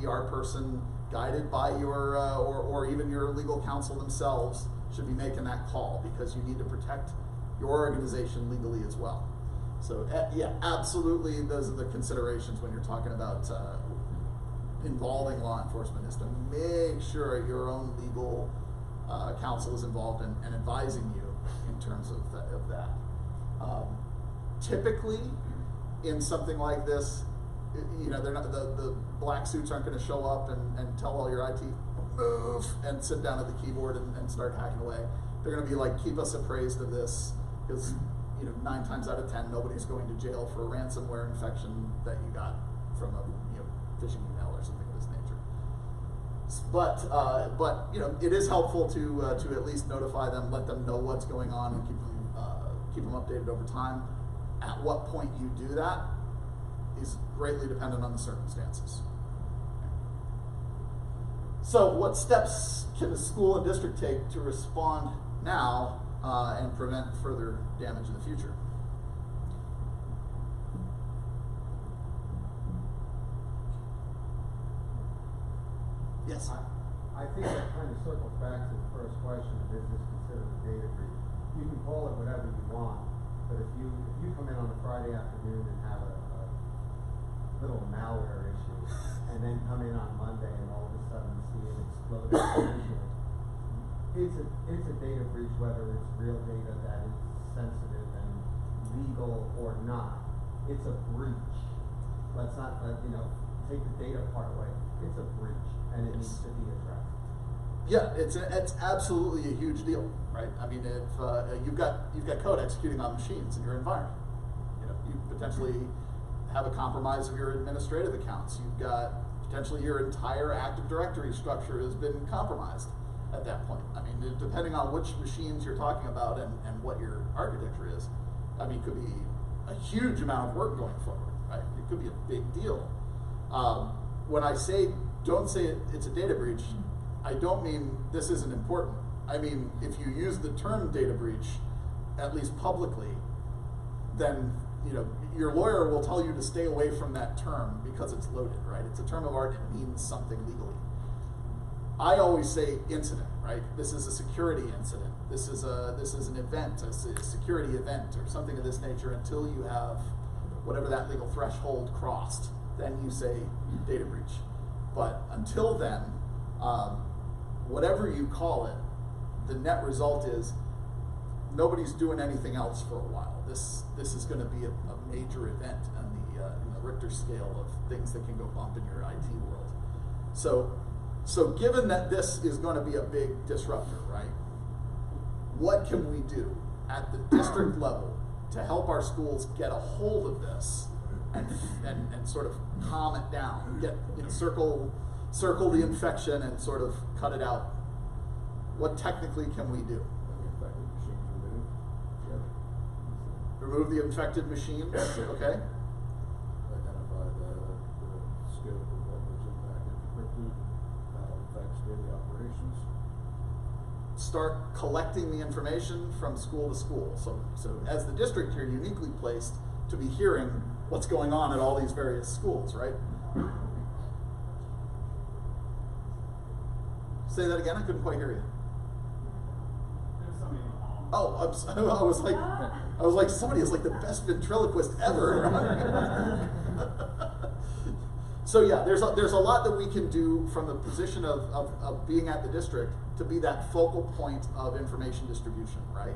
PR person guided by your or even your legal counsel themselves should be making that call, because you need to protect your organization legally as well. So yeah, absolutely, those are the considerations when you're talking about involving law enforcement, is to make sure your own legal counsel is involved and advising you in terms of that. Typically, in something like this, you know, they're not, the black suits aren't going to show up and tell all your IT, move, and sit down at the keyboard and start hacking away. They're going to be like, keep us appraised of this, because, you know, 9 times out of 10, nobody's going to jail for a ransomware infection that you got from a, you know, phishing email or something of this nature. But you know, it is helpful to at least notify them, let them know what's going on, and keep them updated over time. At what point you do that is greatly dependent on the circumstances. So, what steps can the school and district take to respond now and prevent further damage in the future? Yes. I think that kind of circles back to the first question, is this considered a data breach? You can call it whatever you want, but if you come in on a Friday afternoon and have a little malware issue, and then come in on Monday and all of a sudden see it explode exponentially, it's a data breach, whether it's real data that is sensitive and legal or not. It's a breach. Let's not take the data part away. It's a breach, and it needs to be addressed. Yeah, it's absolutely a huge deal, right? I mean, if you've got code executing on machines in your environment, you know, you potentially have a compromise of your administrative accounts. You've got potentially your entire Active Directory structure has been compromised at that point. I mean, depending on which machines you're talking about and what your architecture is, I mean, it could be a huge amount of work going forward, right? It could be a big deal. When I say don't say it's a data breach, I don't mean this isn't important. I mean, if you use the term data breach, at least publicly, then, you know, your lawyer will tell you to stay away from that term because it's loaded, right? It's a term of art, it means something legally. I always say incident, right? This is a security incident. This is an event, a security event or something of this nature, until you have whatever that legal threshold crossed. Then you say data breach. But until then, whatever you call it, the net result is nobody's doing anything else for a while. This is going to be a major event in the Richter scale of things that can go bump in your IT world. So given that this is going to be a big disruptor, right? What can we do at the district level to help our schools get a hold of this and sort of calm it down, get, you know, circle the infection and sort of cut it out? What technically can we do? Infected machines removed. Yep. Remove the infected machines, okay? Identify the scope of what was impacted, encrypted, how it affects daily operations. Start collecting the information from school to school. So as the district, you're uniquely placed to be hearing what's going on at all these various schools, right? Say that again, I couldn't quite hear you. There's somebody in the hall. Oh, I was like, somebody is like the best ventriloquist ever. So yeah, there's a lot that we can do from the position of being at the district to be that focal point of information distribution, right?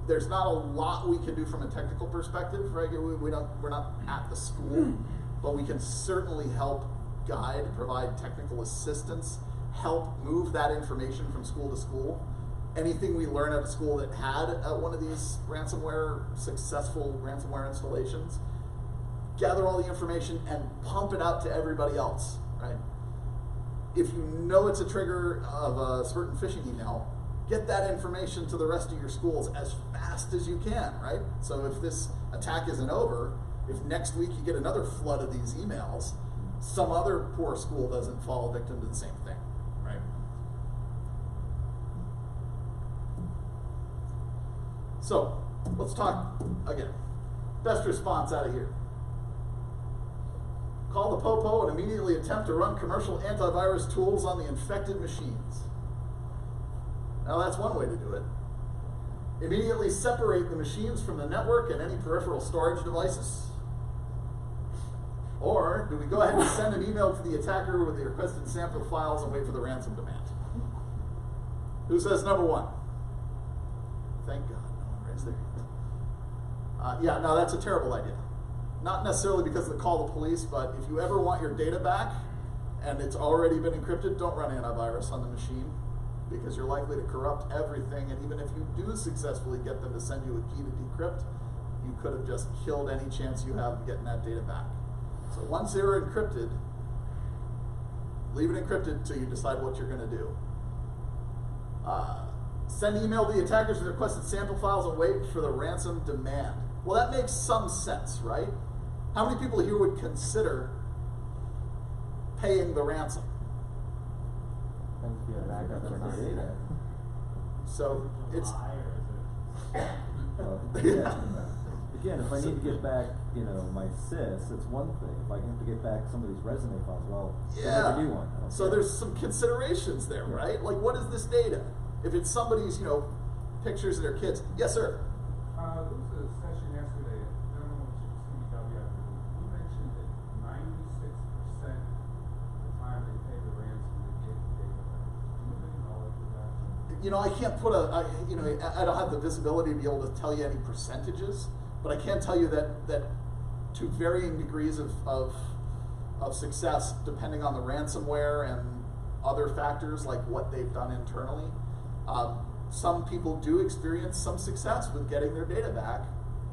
There's not a lot we can do from a technical perspective, right? We're not at the school, but we can certainly help guide, provide technical assistance, help move that information from school to school. Anything we learn at a school that had one of these successful ransomware installations, gather all the information and pump it out to everybody else, right? If you know it's a trigger of a certain phishing email, get that information to the rest of your schools as fast as you can, right? So if this attack isn't over, if next week you get another flood of these emails, some other poor school doesn't fall victim to the same thing, right? So let's talk again. Best response out of here. Call the popo and immediately attempt to run commercial antivirus tools on the infected machines. Now that's one way to do it. Immediately separate the machines from the network and any peripheral storage devices. Or do we go ahead and send an email to the attacker with the requested sample files and wait for the ransom demand? Who says number one? Thank God, no one raised their hand. Yeah, no, that's a terrible idea. Not necessarily because of the call to police, but if you ever want your data back and it's already been encrypted, don't run antivirus on the machine because you're likely to corrupt everything. And even if you do successfully get them to send you a key to decrypt, you could have just killed any chance you have of getting that data back. So once they're encrypted, leave it encrypted until you decide what you're going to do. Send email to the attackers with requested sample files and wait for the ransom demand. Well, that makes some sense, right? How many people here would consider paying the ransom? Depends if you have backups on the data. So it's Yeah. Again, if I need to get back, my sys, it's one thing. If I have to get back somebody's resume files, well, yeah. I'll never do one. I don't So care. there's some considerations there, right? Like, what is this data? If it's somebody's, pictures of their kids. Yes, sir. There was a session yesterday, I don't know what you CBW, you mentioned that 96% of the time they pay the ransom, they get the data back. Do you have any knowledge of that? I can't put I don't have the visibility to be able to tell you any percentages, but I can tell you that to varying degrees of success, depending on the ransomware and other factors like what they've done internally, some people do experience some success with getting their data back.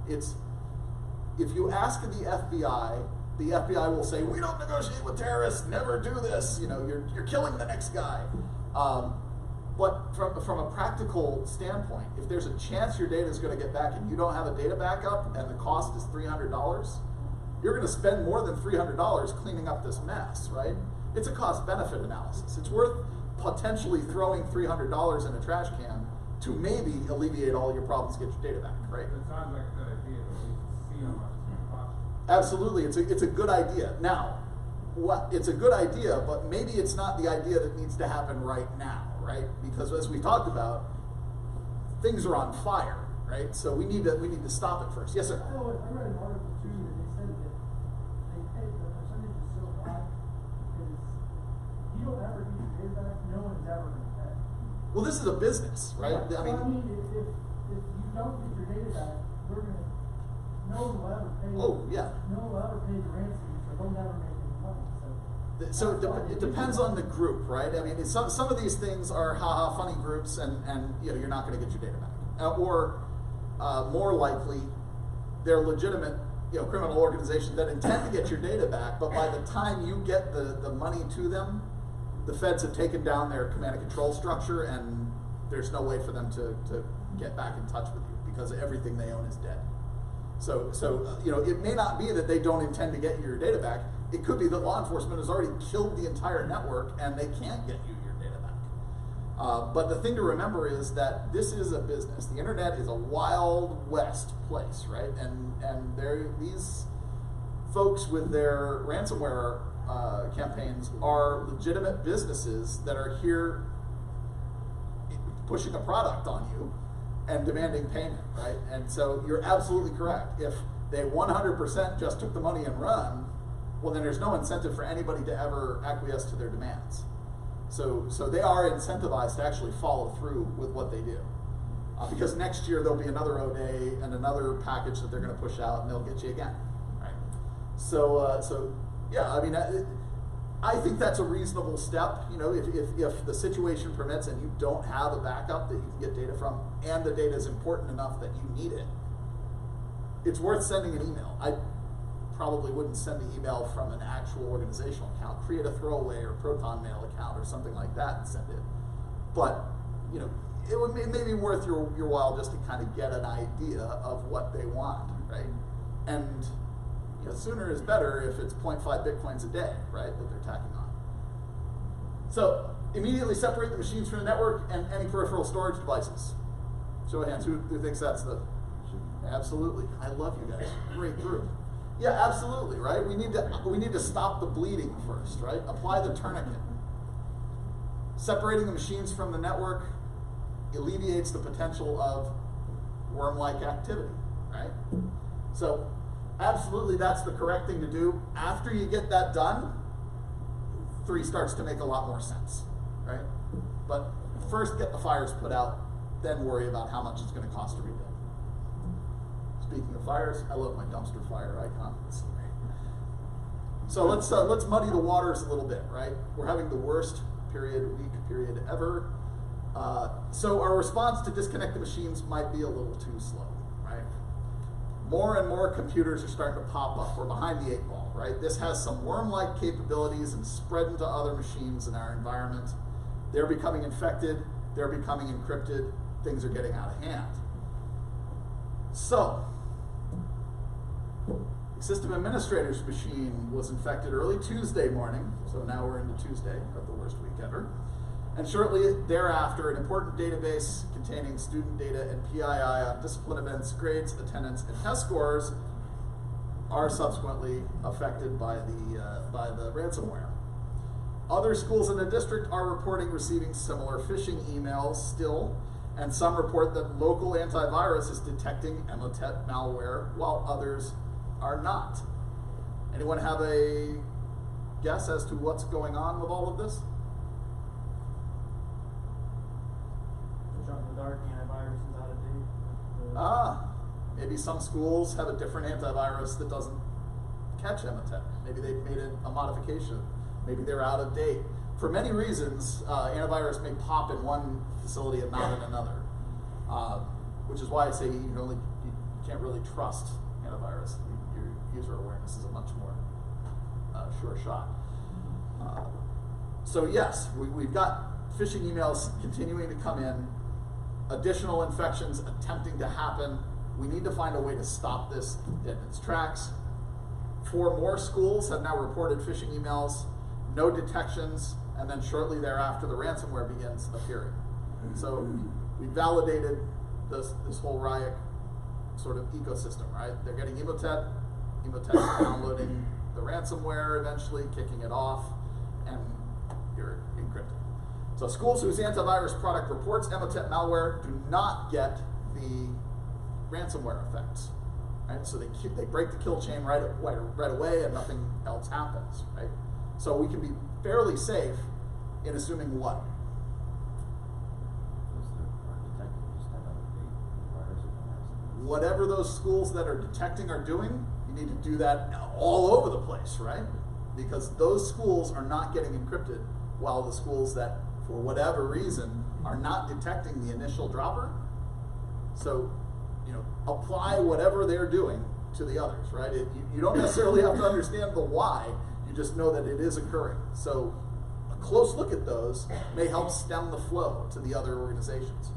If you ask the FBI will say, we don't negotiate with terrorists, never do this, you're killing the next guy. But from a practical standpoint, if there's a chance your data is going to get back and you don't have a data backup and the cost is $300, you're going to spend more than $300 cleaning up this mess, right? It's a cost-benefit analysis. It's worth potentially throwing $300 in a trash can to maybe alleviate all your problems, get your data back, right? It sounds like a good idea, but we can see how much it's going to cost. Absolutely, it's a good idea. Now, it's a good idea, but maybe it's not the idea that needs to happen right now, right? Because as we talked about, things are on fire, right? So we need to stop it first. Yes, sir. I read an article too that they said that they pay the percentage is so high because you don't ever get your data back, no one's ever going to pay. Well, this is a business, right? If you don't get your data back, we're gonna no one will ever pay. Oh, yeah. No one will ever pay the ransom, so they'll never make any money. So it depends on the group, right? I mean, some of these things are ha-ha funny groups, and you're not going to get your data back. Or more likely, they're legitimate criminal organizations that intend to get your data back, but by the time you get the money to them, the feds have taken down their command and control structure, and there's no way for them to get back in touch with you because everything they own is dead. So it may not be that they don't intend to get your data back. It could be that law enforcement has already killed the entire network and they can't get you your data back. But the thing to remember is that this is a business. The internet is a wild west place, right? And these folks with their ransomware campaigns are legitimate businesses that are here pushing a product on you and demanding payment, right? And so you're absolutely correct. If they 100% just took the money and run, well, then there's no incentive for anybody to ever acquiesce to their demands. So they are incentivized to actually follow through with what they do. Because next year there'll be another O-Day and another package that they're going to push out, and they'll get you again, right? So yeah, I mean, I think that's a reasonable step. If the situation permits and you don't have a backup that you can get data from, and the data is important enough that you need it, it's worth sending an email. I probably wouldn't send the email from an actual organizational account. Create a throwaway or Proton Mail account or something like that and send it. But it may be worth your while just to kind of get an idea of what they want, right? And sooner is better if it's 0.5 bitcoins a day, right, that they're tacking on. So immediately separate the machines from the network and any peripheral storage devices. Show of hands, who thinks that's the? Absolutely. I love you guys. Great group. Yeah, absolutely, right? We need to stop the bleeding first, right? Apply the tourniquet. Separating the machines from the network alleviates the potential of worm-like activity, right? So absolutely that's the correct thing to do. After you get that done, 3 starts to make a lot more sense, right? But first get the fires put out, then worry about how much it's going to cost to rebuild. Speaking of fires, I love my dumpster fire icon. It's so great. So let's muddy the waters a little bit, right? We're having the worst week period ever. So our response to disconnect the machines might be a little too slow, right? More and more computers are starting to pop up. We're behind the 8 ball, right? This has some worm-like capabilities and spread into other machines in our environment. They're becoming infected, they're becoming encrypted, things are getting out of hand. So, the system administrator's machine was infected early Tuesday morning, so now we're into Tuesday of the worst week ever. And shortly thereafter, an important database containing student data and PII on discipline events, grades, attendance, and test scores are subsequently affected by the ransomware. Other schools in the district are reporting receiving similar phishing emails still, and some report that local antivirus is detecting Emotet malware while others are not. Anyone have a guess as to what's going on with all of this? Shot in the dark, antivirus is out of date. Maybe some schools have a different antivirus that doesn't catch Emotet. Maybe they've made a modification. Maybe they're out of date. For many reasons, antivirus may pop in one facility and not in another, which is why I say you can't really trust antivirus. Your user awareness is a much more sure shot. So yes, we've got phishing emails continuing to come in, additional infections attempting to happen. We need to find a way to stop this in its tracks. 4 more schools have now reported phishing emails, no detections, and then shortly thereafter the ransomware begins appearing. So we validated this whole riot sort of ecosystem, right? They're getting Emotet is downloading the ransomware, eventually kicking it off, and you're encrypted. So schools whose antivirus product reports Emotet malware do not get the ransomware effects, right? So they break the kill chain right away, and nothing else happens, right? So we can be fairly safe in assuming what? Whatever those schools that are detecting are doing, you need to do that all over the place, right? Because those schools are not getting encrypted, while the schools that, for whatever reason, are not detecting the initial dropper. So, apply whatever they're doing to the others, right? You don't necessarily have to understand the why, you just know that it is occurring. So a close look at those may help stem the flow to the other organizations.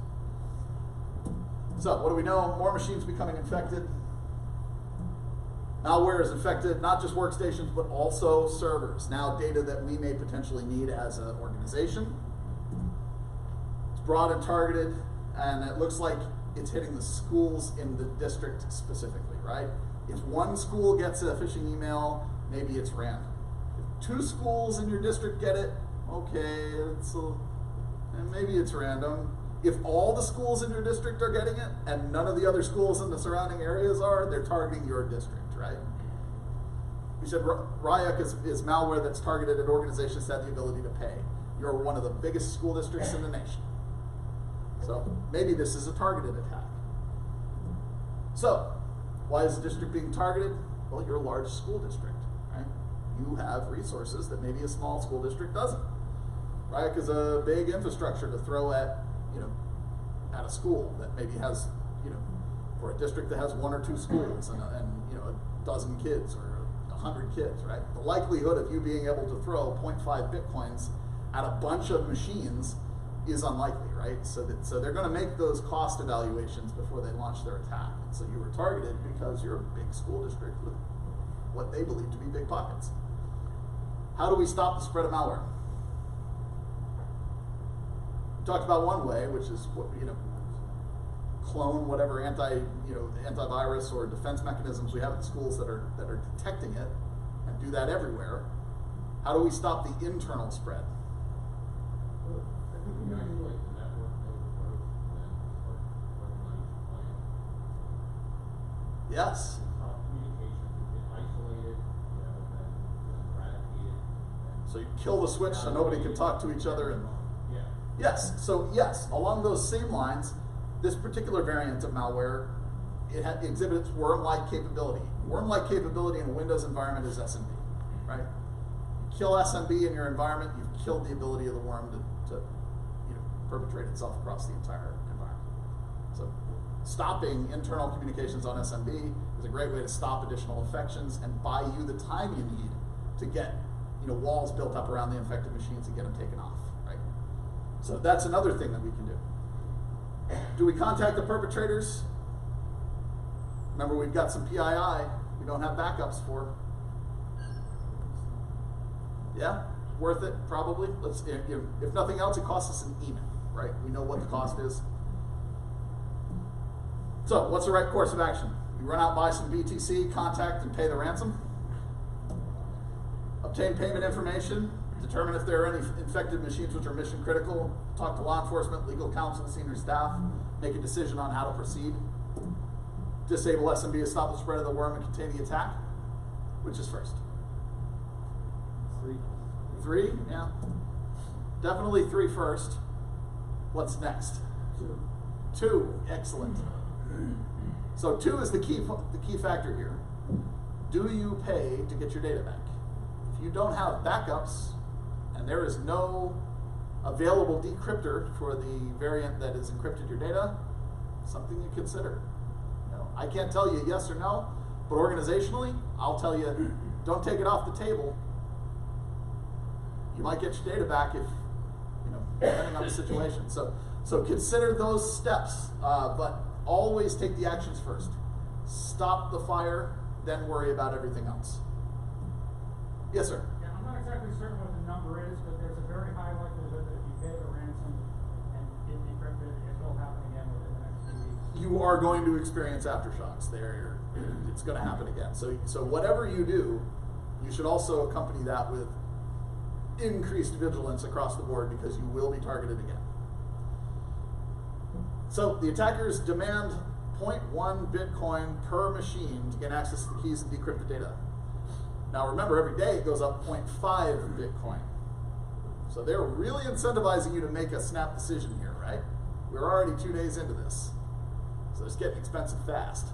So what do we know? More machines becoming infected. Malware is infected not just workstations, but also servers. Now data that we may potentially need as an organization. It's broad and targeted, and it looks like it's hitting the schools in the district specifically, right? If one school gets a phishing email, maybe it's random. If 2 schools in your district get it, okay, and maybe it's random. If all the schools in your district are getting it, and none of the other schools in the surrounding areas are, they're targeting your district, right? We said RIAC is malware that's targeted at organizations that have the ability to pay. You're one of the biggest school districts in the nation. So maybe this is a targeted attack. So why is the district being targeted? Well, you're a large school district, right? You have resources that maybe a small school district doesn't. RIAC is a big infrastructure to throw at a school that maybe has, for a district that has 1 or 2 schools and a dozen kids or 100 kids, right? The likelihood of you being able to throw 0.5 Bitcoins at a bunch of machines is unlikely, right? So they're going to make those cost evaluations before they launch their attack. And so you were targeted because you're a big school district with what they believe to be big pockets. How do we stop the spread of malware? We talked about one way, which is clone whatever antivirus or defense mechanisms we have in schools that are detecting it, and do that everywhere. How do we stop the internal spread? Yes. Communication can get isolated, then eradicated. So you kill the switch so nobody can talk to each other. And Yeah. yes, so yes, along those same lines, this particular variant of malware, it exhibits worm-like capability. Worm-like capability in a Windows environment is SMB, right? You kill SMB in your environment, you've killed the ability of the worm to perpetrate itself across the entire environment. So stopping internal communications on SMB is a great way to stop additional infections and buy you the time you need to get walls built up around the infected machines and get them taken off, right? So that's another thing that we can do. Do we contact the perpetrators? Remember, we've got some PII we don't have backups for. Yeah, worth it, probably. If nothing else, it costs us an email, right? We know what the cost is. So, what's the right course of action? You run out, buy some BTC, contact and pay the ransom. Obtain payment information, determine if there are any infected machines which are mission critical, talk to law enforcement, legal counsel, senior staff, make a decision on how to proceed. Disable SMB to stop the spread of the worm and contain the attack. Which is first? 3. 3? Yeah. Definitely 3 first. What's next? 2. Excellent. So 2 is the key factor here. Do you pay to get your data back? If you don't have backups and there is no available decryptor for the variant that has encrypted your data, something to consider. I can't tell you yes or no, but organizationally, I'll tell you, don't take it off the table. You might get your data back if, depending on the situation. So consider those steps, but always take the actions first. Stop the fire, then worry about everything else. Yes, sir? Yeah, I'm not exactly certain what the number is, but there's a very high likelihood that if you pay the ransom and get decrypted, it will happen again within the next few weeks. You are going to experience aftershocks there. It's going to happen again. So whatever you do, you should also accompany that with increased vigilance across the board because you will be targeted again. So the attackers demand 0.1 Bitcoin per machine to get access to the keys and decrypt the data. Now remember, every day it goes up 0.5 Bitcoin. So they're really incentivizing you to make a snap decision here, right? We're already 2 days into this. So it's getting expensive fast.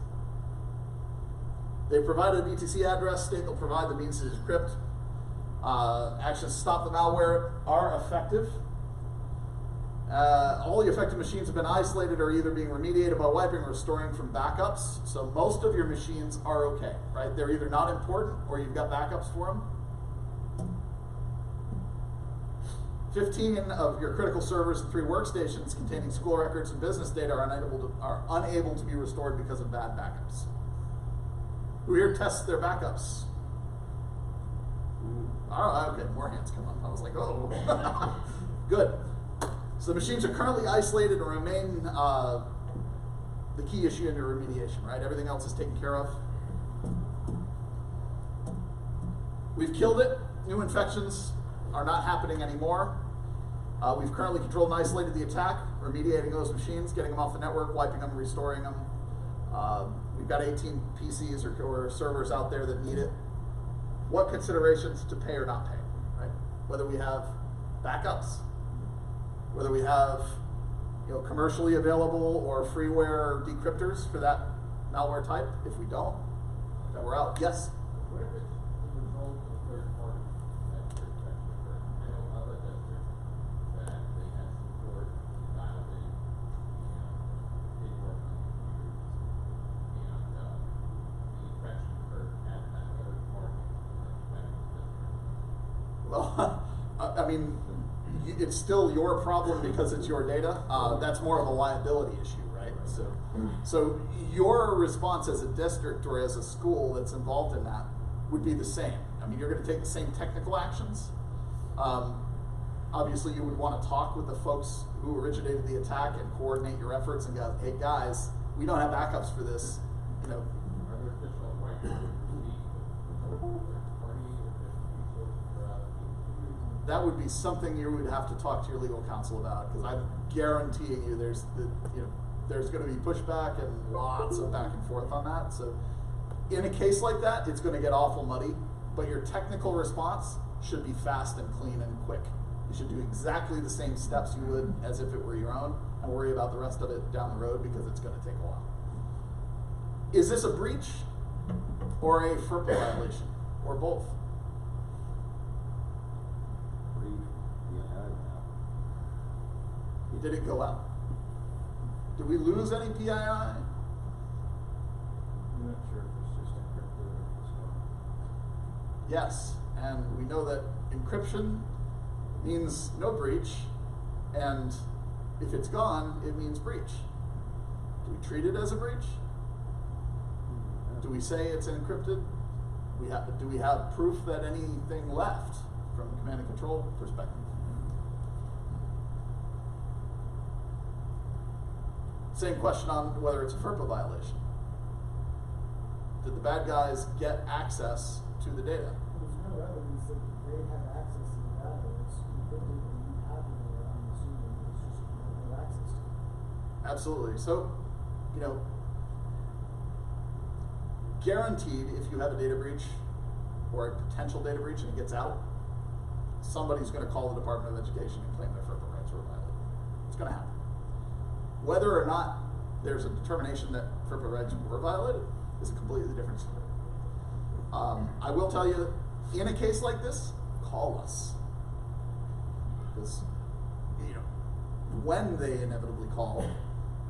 They provided a BTC address, state they'll provide the means to decrypt. Actions to stop the malware are effective. All the affected machines have been isolated or either being remediated by wiping or restoring from backups. So most of your machines are okay, right? They're either not important or you've got backups for them. 15 of your critical servers and 3 workstations containing school records and business data are unable to be restored because of bad backups. Who here tests their backups? Oh, okay, more hands come up. I was like, oh. Good. So the machines are currently isolated and remain the key issue in your remediation, right? Everything else is taken care of. We've killed it. New infections are not happening anymore. We've currently controlled and isolated the attack, remediating those machines, getting them off the network, wiping them, restoring them. We've got 18 PCs or servers out there that need it. What considerations to pay or not pay, right? Whether we have backups, whether we have commercially available or freeware decryptors for that malware type. If we don't, then we're out. Yes? What if it's the result of third party that actually occurred? I know other districts that they had support dialed in, did work on computers, and the infection occurred at that third party that district. Well, I mean, it's still your problem because it's your data. That's more of a liability issue, right? So your response as a district or as a school that's involved in that would be the same. I mean, you're going to take the same technical actions. Obviously, you would want to talk with the folks who originated the attack and coordinate your efforts and go, hey guys, we don't have backups for this. Are there additional rights to the third party or additional resources for other people? That would be something you would have to talk to your legal counsel about, because I'm guaranteeing you there's there's going to be pushback and lots of back and forth on that. So in a case like that, it's going to get awful muddy, but your technical response should be fast and clean and quick. You should do exactly the same steps you would as if it were your own, and worry about the rest of it down the road because it's going to take a while. Is this a breach or a FERPA violation, or both? Did it go out? Did we lose any PII? I'm not sure if it's just encrypted or if it's gone. Yes, and we know that encryption means no breach, and if it's gone, it means breach. Do we treat it as a breach? Do we say it's encrypted? Do we have proof that anything left from a command and control perspective? Same question on whether it's a FERPA violation. Did the bad guys get access to the data? There's no evidence that they have access to the data. It's encrypted and you have the data. I'm assuming it's just no access to it. Absolutely. So, you know, guaranteed if you have a data breach or a potential data breach and it gets out, somebody's going to call the Department of Education and claim their FERPA rights were violated. It's going to happen. Whether or not there's a determination that FERPA rights were violated is a completely different story. I will tell you, in a case like this, call us. Because, you know, when they inevitably call,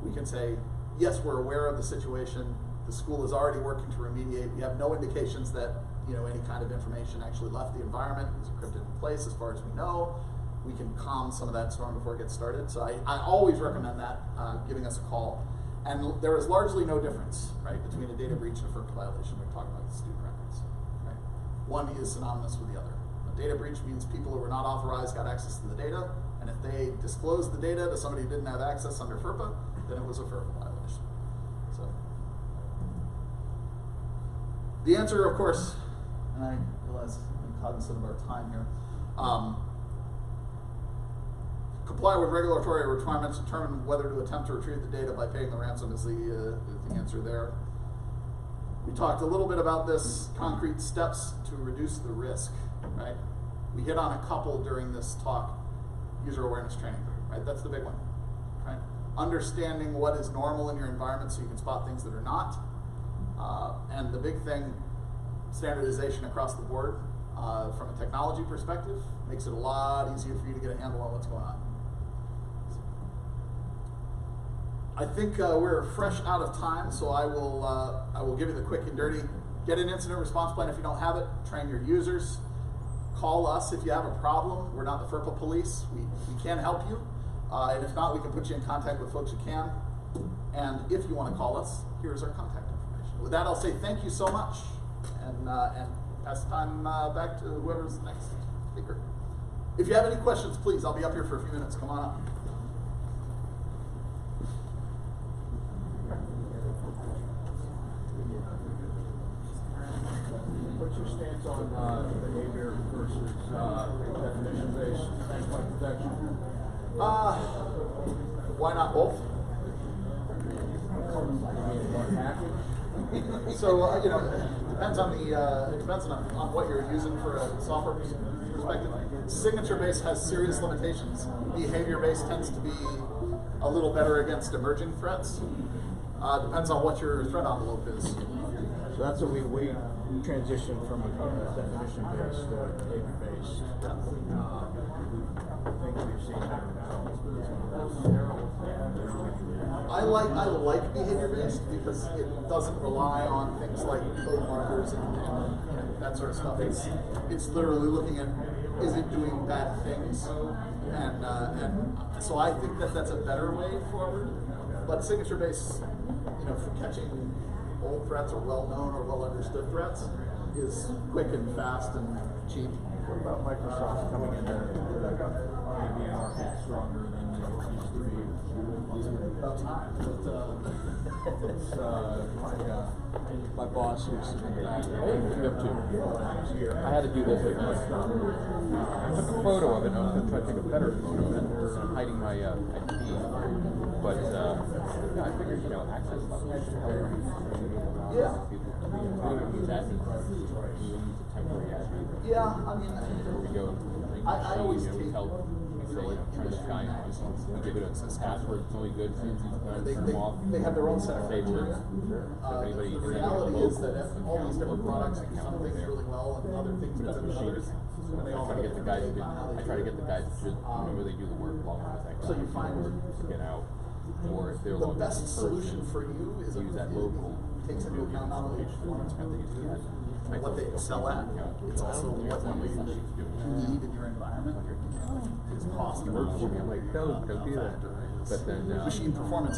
we can say, yes, we're aware of the situation. The school is already working to remediate. We have no indications that, you know, any kind of information actually left the environment. It was encrypted in place as far as we know. We can calm some of that storm before it gets started. So I always recommend that, giving us a call. And there is largely no difference, right, between a data breach and a FERPA violation when we're talking about the student records. Right? One is synonymous with the other. A data breach means people who were not authorized got access to the data, and if they disclosed the data to somebody who didn't have access under FERPA, then it was a FERPA violation. So the answer, of course, and I realize I'm cognizant of our time here. Comply with regulatory requirements, determine whether to attempt to retrieve the data by paying the ransom is the answer there. We talked a little bit about this, concrete steps to reduce the risk, right? We hit on a couple during this talk, user awareness training, right? That's the big one, right? Understanding what is normal in your environment so you can spot things that are not. And the big thing, standardization across the board from a technology perspective makes it a lot easier for you to get a handle on what's going on. I think we're fresh out of time, so I will give you the quick and dirty. Get an incident response plan if you don't have it. Train your users. Call us if you have a problem. We're not the FERPA police. We can help you. And if not, we can put you in contact with folks who can. And if you want to call us, here's our contact information. With that, I'll say thank you so much. And pass the time back to whoever's the next speaker. If you have any questions, please, I'll be up here for a few minutes. Come on up. What's your stance on behavior versus definition-based endpoint protection? Why not both? So you know, depends on the it depends on what you're using for a software perspective. Signature-based has serious limitations. Behavior-based tends to be a little better against emerging threats. Depends on what your threat envelope is. So that's what we transitioned from a definition-based to behavior-based. I think we've seen better results. I like behavior-based because it doesn't rely on things like code markers and that sort of stuff. It's literally looking at, is it doing bad things? And so I think that's a better way forward. But signature-based, you know, for catching old threats or well-known or well-understood threats, is quick and fast and cheap. What about Microsoft coming into maybe a market stronger than they used to be? About time. It's my boss who's in the back. Hey, you up to? I had to do this. I took a photo of it, and I was going to try to take a better photo of it, and I'm hiding my ID. But yeah, I figured, access levels. Yeah. Yeah, I mean, We go. I always we take, tell, we say, turn this guy on. We give it a password. It's only good since he's done. Turn him off. they have their own set of Save criteria. lives. So if anybody, The reality is that all these different products do some things really well and other things better than others. And they all I try to get the guys have to, how they I try to do get it. the guys to just really do the work along with that guy. So you find to get out, or if they're the local best person, solution for you is use that local. takes into account not only performance, but what they excel at. It's also what you need in your environment. Is cost. I'm like, don't do that. But then machine performance